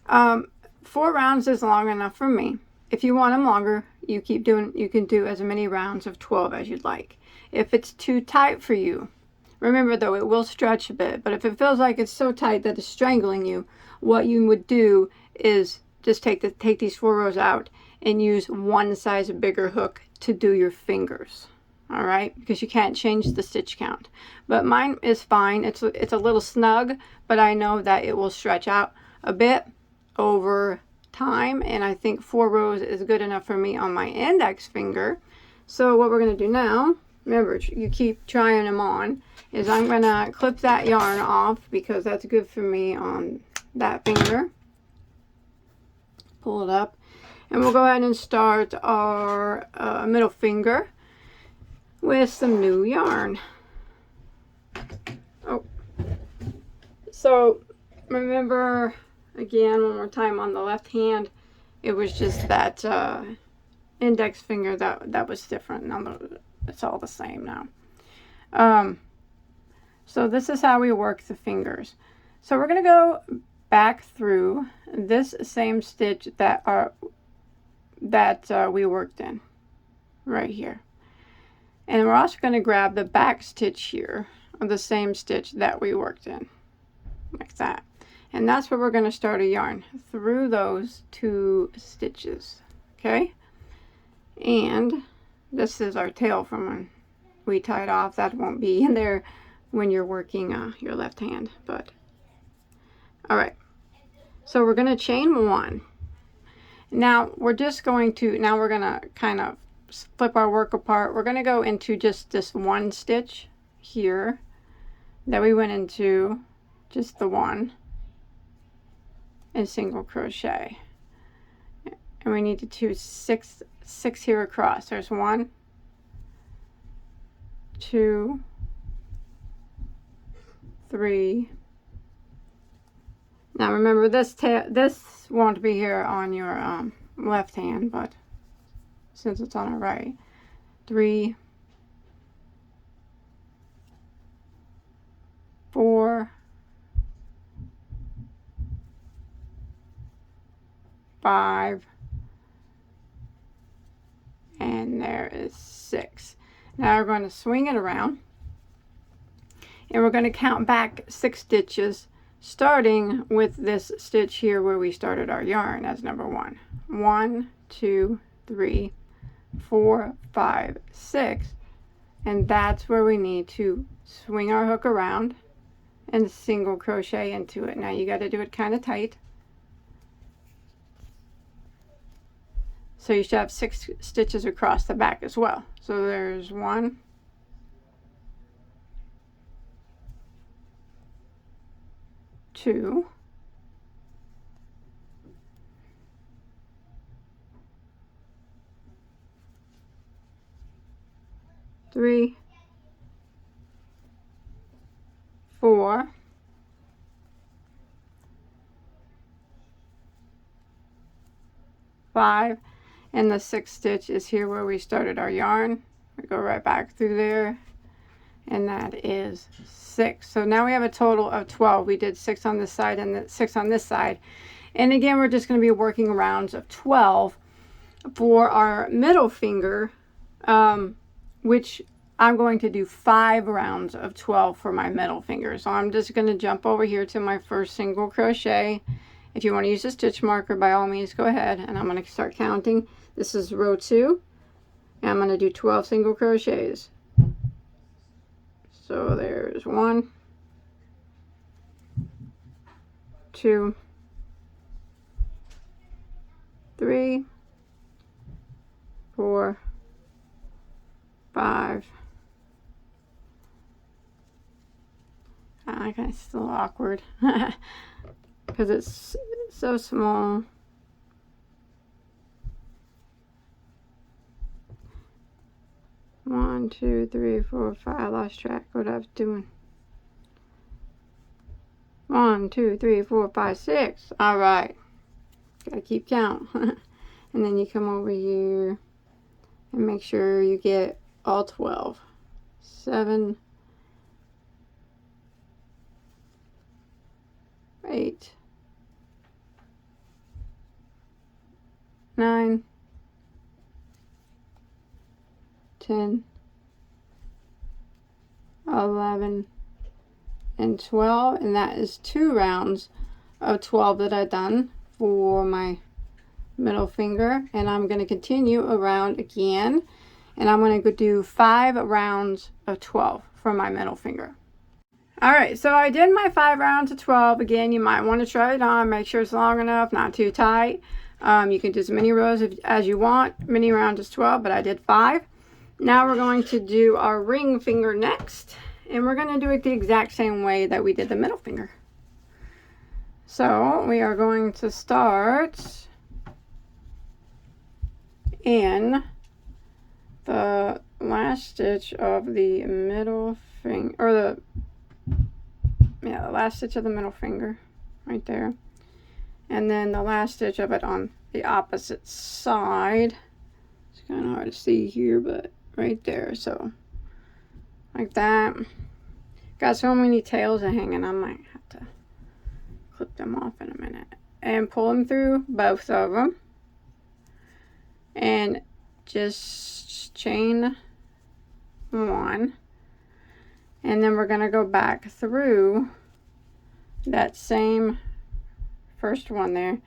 4 rounds is long enough for me. If you want them longer, you can do as many rounds of 12 as you'd like. If it's too tight for you, remember though, it will stretch a bit, but if it feels like it's so tight that it's strangling you, what you would do is just take these 4 rows out and use one size bigger hook to do your fingers. All right, because you can't change the stitch count. But mine is fine. It's a little snug, but I know that it will stretch out a bit over time, and I think 4 rows is good enough for me on my index finger. So what we're going to do now, remember, you keep trying them on, is I'm going to clip that yarn off because that's good for me on that finger. Pull it up, and we'll go ahead and start our middle finger with some new yarn. Oh, so remember, again, one more time, on the left hand, it was just that index finger that was different. Now it's all the same now. So this is how we work the fingers. So we're going to go back through this same stitch that we worked in right here. And we're also going to grab the back stitch here of the same stitch that we worked in, like that. And that's where we're going to start a yarn, through those 2 stitches, okay? And this is our tail from when we tied off. That won't be in there when you're working your left hand, but all right. So we're going to chain 1. Now we're going to kind of flip our work apart. We're going to go into just this 1 stitch here that we went into, just the 1, and single crochet, and we need to do 6 here across. There's 1, 2, 3. Now remember, this won't be here on your left hand, but since it's on our right, 3, 4, 5, and there is 6. Now we're going to swing it around, and we're going to count back 6 stitches, starting with this stitch here where we started our yarn as number 1. 1, 2, 3, 4, 5, 6, and that's where we need to swing our hook around and single crochet into it. Now you got to do it kind of tight. So you should have 6 stitches across the back as well. So there's 1, 2, 3, 4, 5, and the 6th stitch is here where we started our yarn. We go right back through there, and that is 6. So now we have a total of 12. We did 6 on this side and 6 on this side, and again we're just going to be working rounds of 12 for our middle finger, which I'm going to do 5 rounds of 12 for my middle finger. So I'm just going to jump over here to my first single crochet, If you want to use a stitch marker, by all means go ahead, and I'm going to start counting. This is row 2, and I'm going to do 12 single crochets. So there's 1, 2, 3, 4, 5. I kind of still awkward because it's so small. One, 2, 3, 4, 5. I lost track what I was doing. 1, 2, 3, 4, 5, 6. All right. Gotta keep count. And then you come over here and make sure you get all 12. 7, 8, 9, 10, 11, and 12, and that is 2 rounds of 12 that I've done for my middle finger. And I'm going to continue around again, and I'm going to do 5 rounds of 12 for my middle finger. Alright, so I did my 5 rounds of 12. Again, you might want to try it on, make sure it's long enough, not too tight. You can do as many rows as you want. Many rounds is 12, but I did 5. Now we're going to do our ring finger next, and we're going to do it the exact same way that we did the middle finger. So we are going to start in the last stitch of the middle finger, or the last stitch of the middle finger right there, and then the last stitch of it on the opposite side. It's kind of hard to see here, but right there. So like that. Got so many tails hanging, I might have to clip them off in a minute and pull them through both of them, and just chain 1, and then we're going to go back through that same first one there,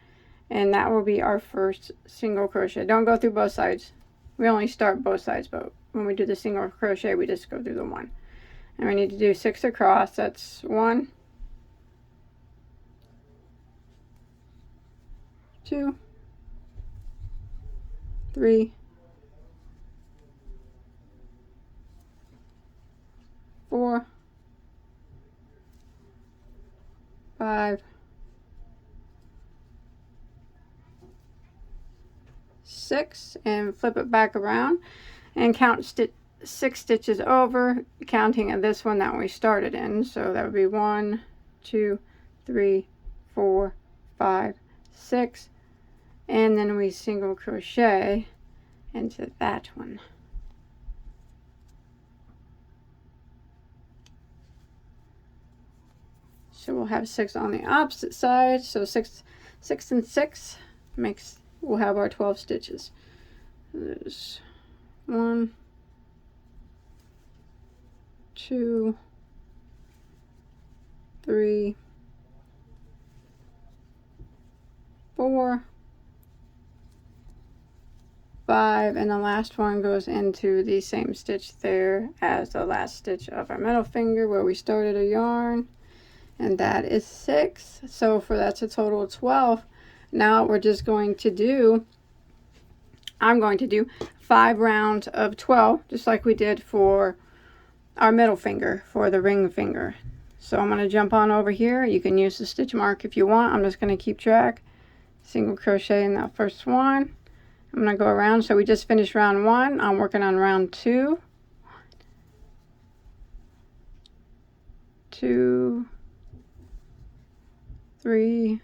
and that will be our first single crochet. Don't go through both sides. We only start both sides, but when we do the single crochet, we just go through the one. And we need to do 6 across. That's 1, 2, 3, 4, 5, 6, and flip it back around and count 6 stitches over, counting this one that we started in. So that would be 1, 2, 3, 4, 5, 6, and then we single crochet into that one. So we'll have 6 on the opposite side. So 6 and 6 makes, we'll have our 12 stitches. There's 1, 2, 3, 4, 5, and the last one goes into the same stitch there as the last stitch of our middle finger where we started a yarn, and that is 6. So for that's a total of 12. Now we're just going to do, I'm going to do 5 rounds of 12, just like we did for our middle finger for the ring finger. So I'm going to jump on over here. You can use the stitch mark if you want. I'm just going to keep track. Single crochet in that first one. I'm going to go around. So we just finished round 1. I'm working on round 2. 2, 3,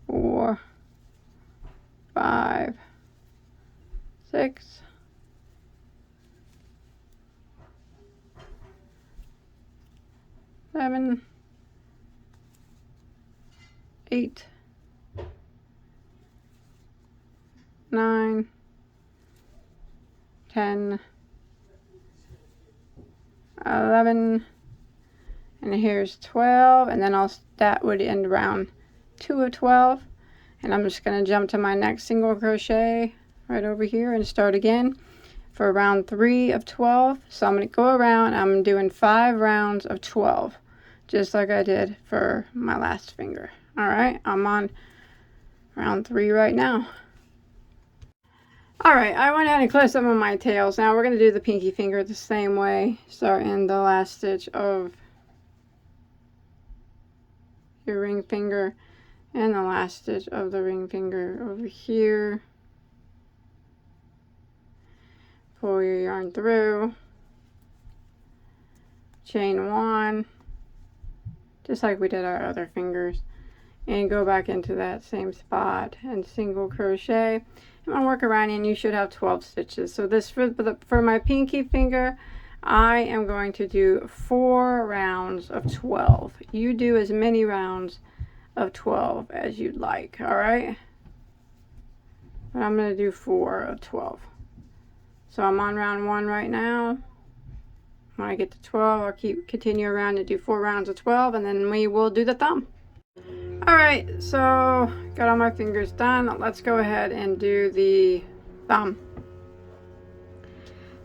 4, 5, 6, 7, 8, 9, 10, 11, and here's 12, and then that would end round 2 of 12, and I'm just going to jump to my next single crochet right over here and start again for round 3 of 12. So I'm going to go around, I'm doing 5 rounds of 12, just like I did for my last finger. All right, I'm on round 3 right now. All right, I went ahead and clipped some of my tails. Now we're going to do the pinky finger the same way, starting the last stitch of your ring finger and the last stitch of the ring finger over here. Pull your yarn through, chain 1, just like we did our other fingers, and go back into that same spot and single crochet. I'm gonna work around, and you should have 12 stitches. So this for my pinky finger, I am going to do 4 rounds of 12. You do as many rounds of 12 as you'd like. All right, but I'm going to do 4 of 12. So I'm on round 1 right now. When I get to 12, I'll continue around and do 4 rounds of 12, and then we will do the thumb. All right, so got all my fingers done. Let's go ahead and do the thumb.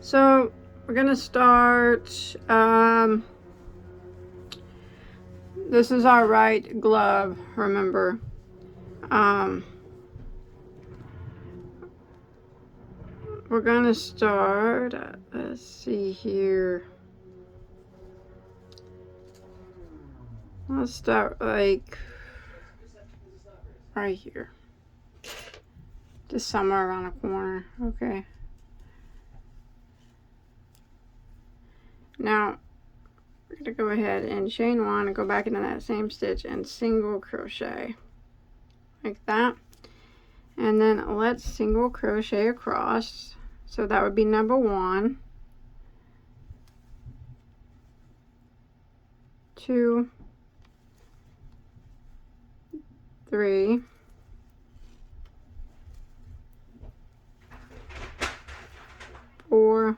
So we're gonna start, this is our right glove, remember. We're gonna start, let's see here. Let's start like right here. Just somewhere around the corner, okay. Now, we're gonna go ahead and chain 1 and go back into that same stitch and single crochet. Like that. And then let's single crochet across. So that would be number 1, 2, 3, 4,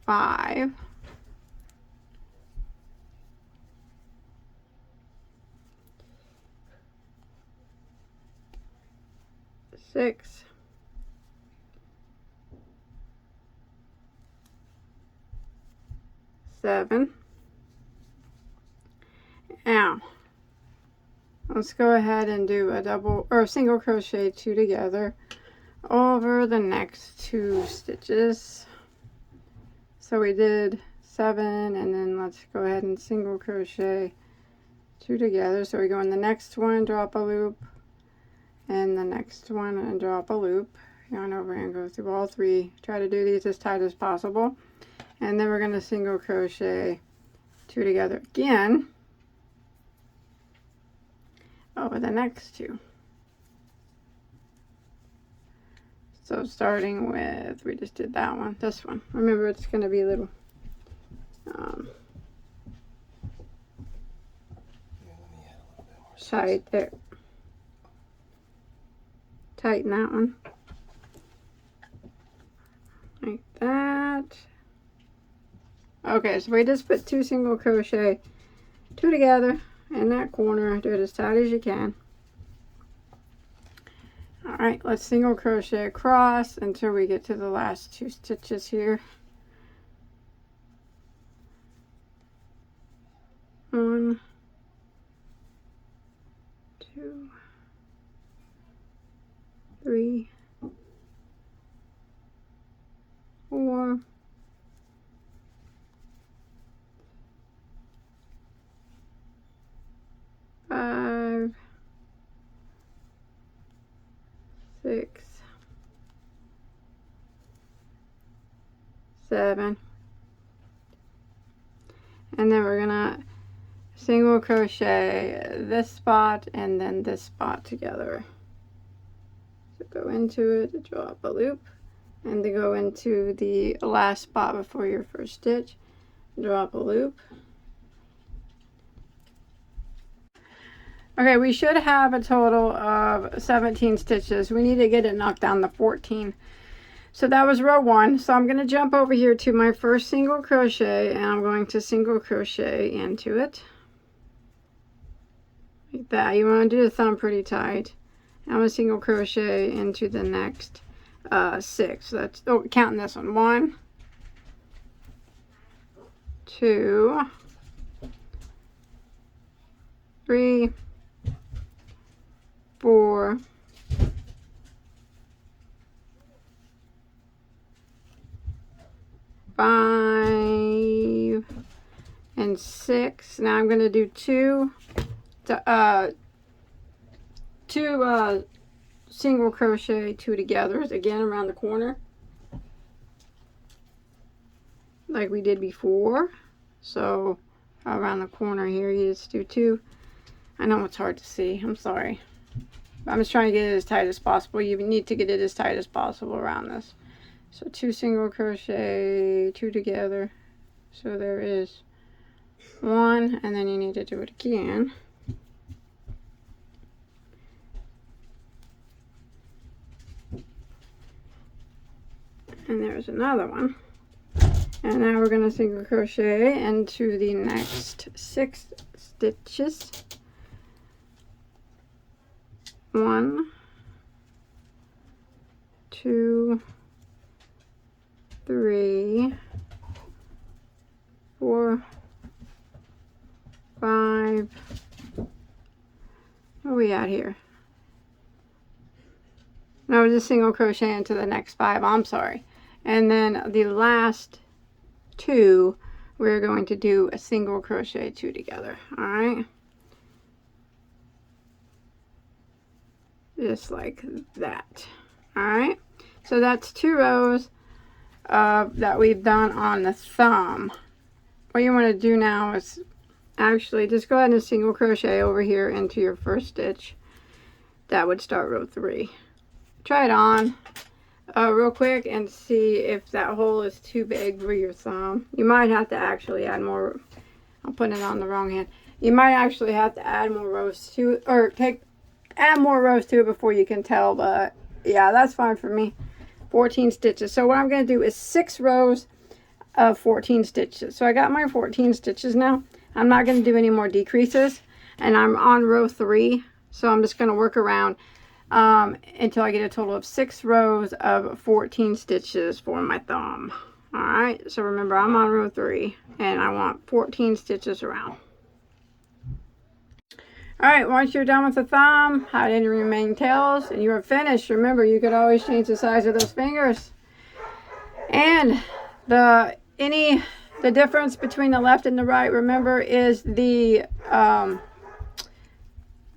5, 6, 7. Now, let's go ahead and do a double or single crochet 2 together over the next 2 stitches. So we did 7, and then let's go ahead and single crochet 2 together. So we go in the next one, drop a loop, and the next one and drop a loop, yarn over and go through all 3. Try to do these as tight as possible, and then we're going to single crochet 2 together again over the next 2. So starting with, we just did that one, this one. Remember, it's going to be a little tight there. Tighten that one. Like that. Okay, so we just put 2 single crochet 2 together in that corner. Do it as tight as you can. Alright, let's single crochet across until we get to the last 2 stitches here. 1, 2, 3, 4, 5, 6, 7, and then we're gonna single crochet this spot and then this spot together. So go into it, drop a loop, and to go into the last spot before your first stitch, drop a loop. Okay, we should have a total of 17 stitches. We need to get it knocked down to 14. So that was row 1. So I'm going to jump over here to my first single crochet, and I'm going to single crochet into it. like that. You want to do the thumb pretty tight. I'm going to single crochet into the next 6. So that's, oh, counting this one. 1, 2, 3, 4, 5, and 6. Now I'm going to do two single crochet 2 together again around the corner like we did before. So around the corner here you just do 2. I know it's hard to see, I'm sorry. I'm just trying to get it as tight as possible. You need to get it as tight as possible around this. So 2 single crochet 2 together. So there is 1, and then you need to do it again. And there's another one. And now we're going to single crochet into the next 6 stitches. 1, 2, 3, 4, 5. What are we at here? No, just single crochet into the next 5. I'm sorry. And then the last 2, we're going to do a single crochet 2 together. All right. Just like that. All right. So that's 2 rows that we've done on the thumb. What you want to do now is actually just go ahead and single crochet over here into your first stitch. That would start row 3. Try it on real quick and see if that hole is too big for your thumb. You might have to actually add more. I'm putting it on the wrong hand. You might actually have to add more rows to it, or add more rows to it before you can tell, but yeah, that's fine for me. 14 stitches. So what I'm going to do is 6 rows of 14 stitches. So I got my 14 stitches now. I'm not going to do any more decreases, and I'm on row 3, so I'm just going to work around until I get a total of 6 rows of 14 stitches for my thumb. Alright, so remember I'm on row 3 and I want 14 stitches around. Alright, once you're done with the thumb, hide any remaining tails, and you are finished. Remember, you could always change the size of those fingers. And the difference between the left and the right, remember, is the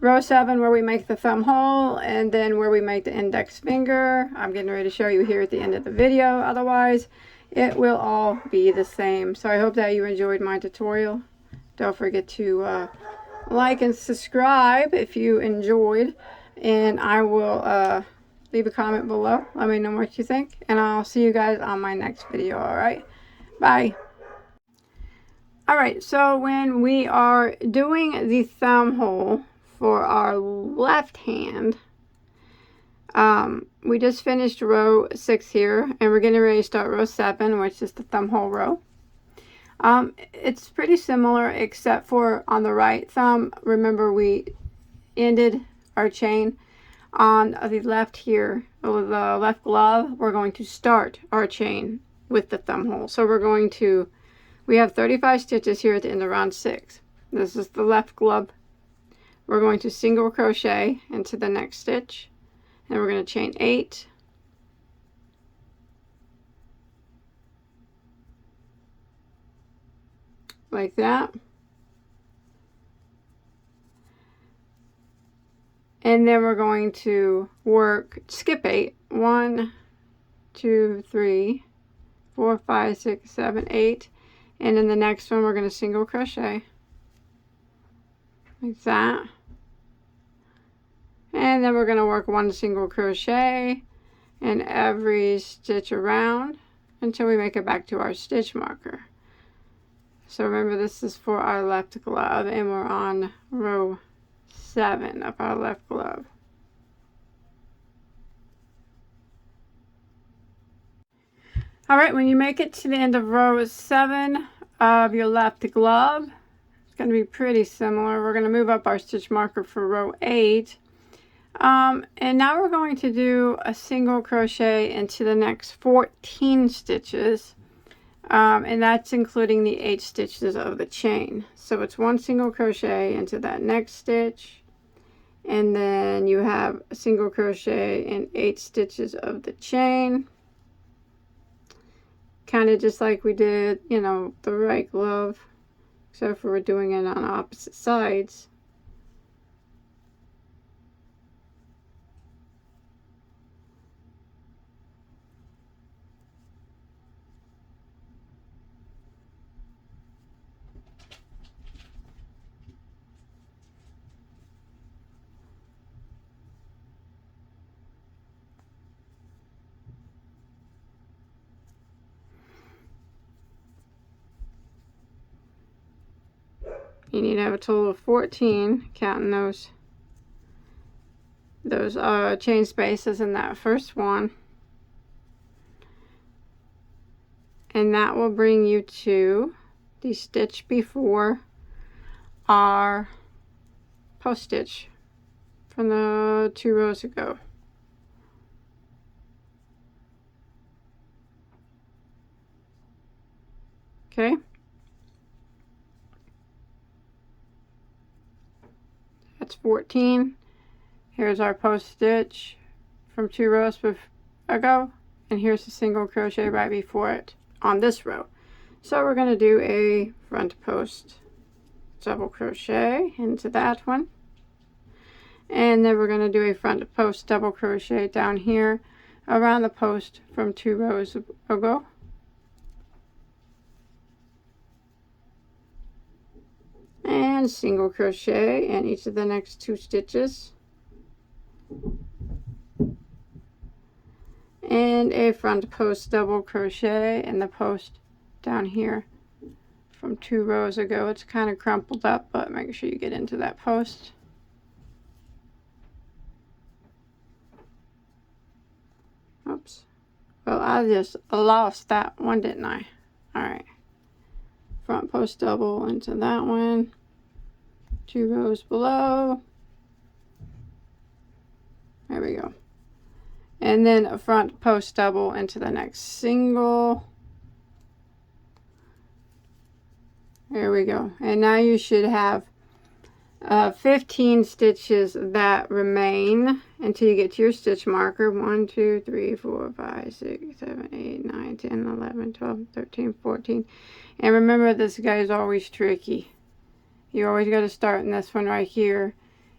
row 7 where we make the thumb hole, and then where we make the index finger. I'm getting ready to show you here at the end of the video. Otherwise, it will all be the same. So I hope that you enjoyed my tutorial. Don't forget to like and subscribe if you enjoyed, and I will leave a comment below. Let me know what you think, and I'll see you guys on my next video. Alright, bye. Alright, so when we are doing the thumb hole for our left hand, we just finished row 6 here, and we're getting ready to start row 7, which is the thumb hole row. It's pretty similar, except for on the right thumb, remember we ended our chain. On the left here, the left glove, we're going to start our chain with the thumb hole. So we have 35 stitches here at the end of round 6. This is the left glove. We're going to single crochet into the next stitch, and we're going to chain 8, like that, and then we're going to skip 8, 1, 2, 3, 4, 5, 6, 7, 8, and in the next one we're going to single crochet like that. And then we're going to work 1 single crochet in every stitch around until we make it back to our stitch marker. So remember, this is for our left glove, and we're on row 7 of our left glove. Alright, when you make it to the end of row 7 of your left glove, It's going to be pretty similar. We're going to move up our stitch marker for row 8. And now we're going to do a single crochet into the next 14 stitches. And that's including the 8 stitches of the chain. So it's 1 single crochet into that next stitch, and then you have a single crochet in 8 stitches of the chain, kind of just like we did, you know, the right glove, except for we're doing it on opposite sides. You need to have a total of 14, counting those chain spaces in that first one. And that will bring you to the stitch before our post stitch from the 2 rows ago. Okay. That's 14. Here's our post stitch from 2 rows ago, and here's the single crochet right before it on this row. So we're going to do a front post double crochet into that one, and then we're going to do a front post double crochet down here around the post from 2 rows ago. And single crochet in each of the next 2 stitches, and a front post double crochet in the post down here from 2 rows ago. It's kind of crumpled up, but make sure you get into that post. Oops. Well, I just lost that one, didn't I? Alright. Front post double into that one. 2 rows below. There we go. And then a front post double into the next single. There we go. And now you should have 15 stitches that remain until you get to your stitch marker. 1, 2, 3, 4, 5, 6, 7, 8, 9, 10, 11, 12, 13, 14. And remember, this guy is always tricky. You always got to start in this one right here.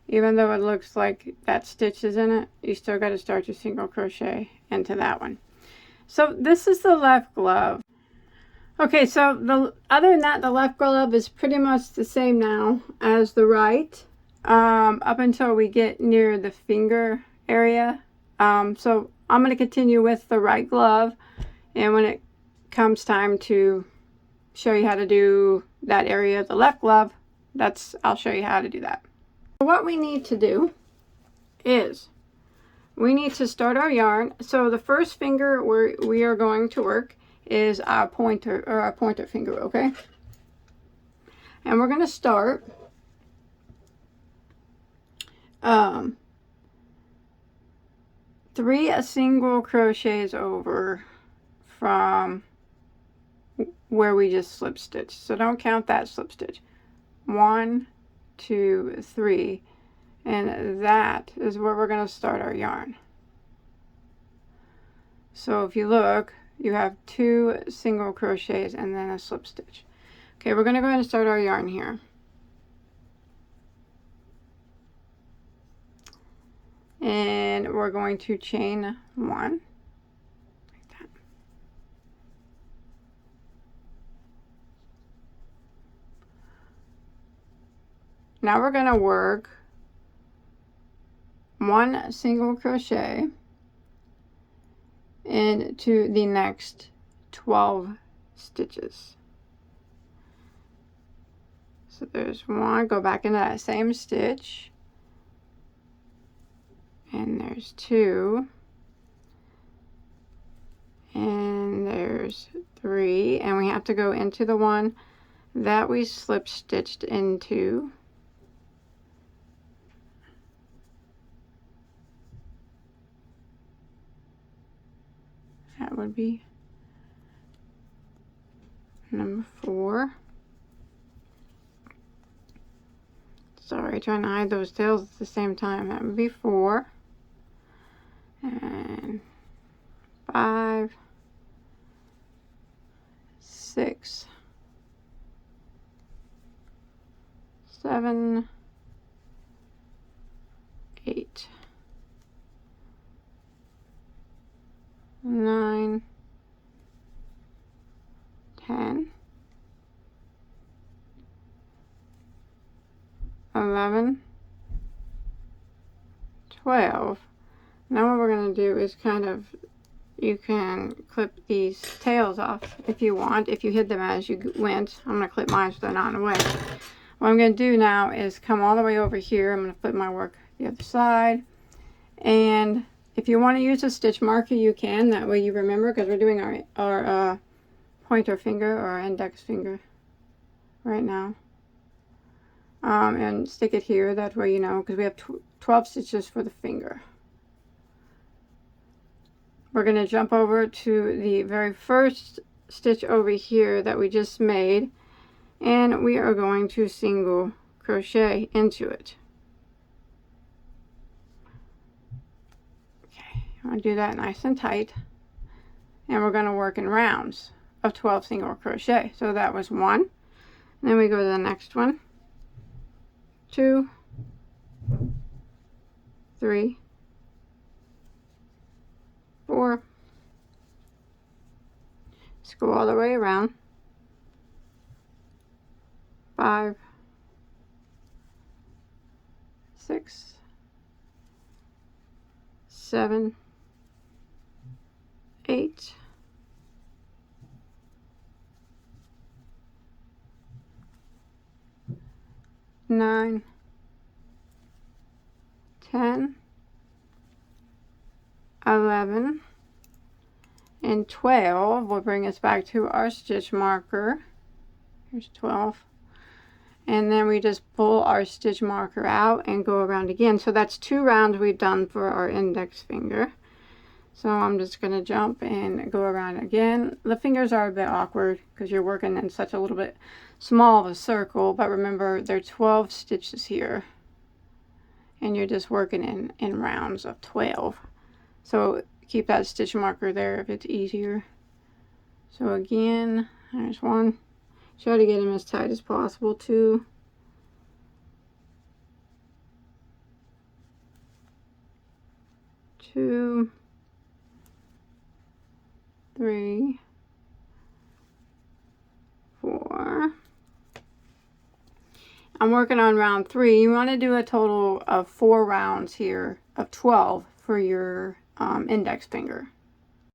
Even though it looks like that stitch is in it, you still got to start your single crochet into that one. So this is the left glove. Okay, so other than that, the left glove is pretty much the same now as the right, up until we get near the finger area. So I'm going to continue with the right glove, and when it comes time to show you how to do that area of the left glove, I'll show you how to do that. What we need to do is we need to start our yarn. So the first finger we are going to work is our pointer, or our pointer finger, okay? And we're going to start three single crochets over from where we just slip stitched. So don't count that slip stitch. 1, 2, 3, and that is where we're going to start our yarn. So if you look, you have 2 single crochets and then a slip stitch. Okay, we're going to go ahead and start our yarn here. And we're going to chain 1, like that. Now we're going to work 1 single crochet into the next 12 stitches. So there's 1, go back into that same stitch, and there's 2, and there's 3, and we have to go into the one that we slip stitched into. That would be number 4. Sorry, trying to hide those tails at the same time. That would be 4. And 5, 6, 7, 8, 9, 10, 11, 12. Now what we're going to do is kind of, you can clip these tails off if you want, if you hid them as you went. I'm going to clip mine so they're not in the way. What I'm going to do now is come all the way over here. I'm going to flip my work the other side. And if you want to use a stitch marker, you can. That way you remember, because we're doing our pointer finger or our index finger right now. And stick it here. That way you know, because we have 12 stitches for the finger. We're going to jump over to the very first stitch over here that we just made, and we are going to single crochet into it. Okay, I'm going to do that nice and tight, and we're going to work in rounds of 12 single crochet. So that was 1, and then we go to the next one, 2, 3, 4, just go all the way around, 5, 6, 7, 8, 9, 10, 11, and 12 will bring us back to our stitch marker. Here's 12. And then we just pull our stitch marker out and go around again. So that's 2 rounds we've done for our index finger. So I'm just going to jump and go around again. The fingers are a bit awkward because you're working in such a little bit small of a circle, but remember there are 12 stitches here. And you're just working in rounds of 12. So keep that stitch marker there if it's easier. So again, there's 1. Try to get them as tight as possible. 2, 2, 3, 4. I'm working on round 3. You want to do a total of 4 rounds here of 12 for your index finger.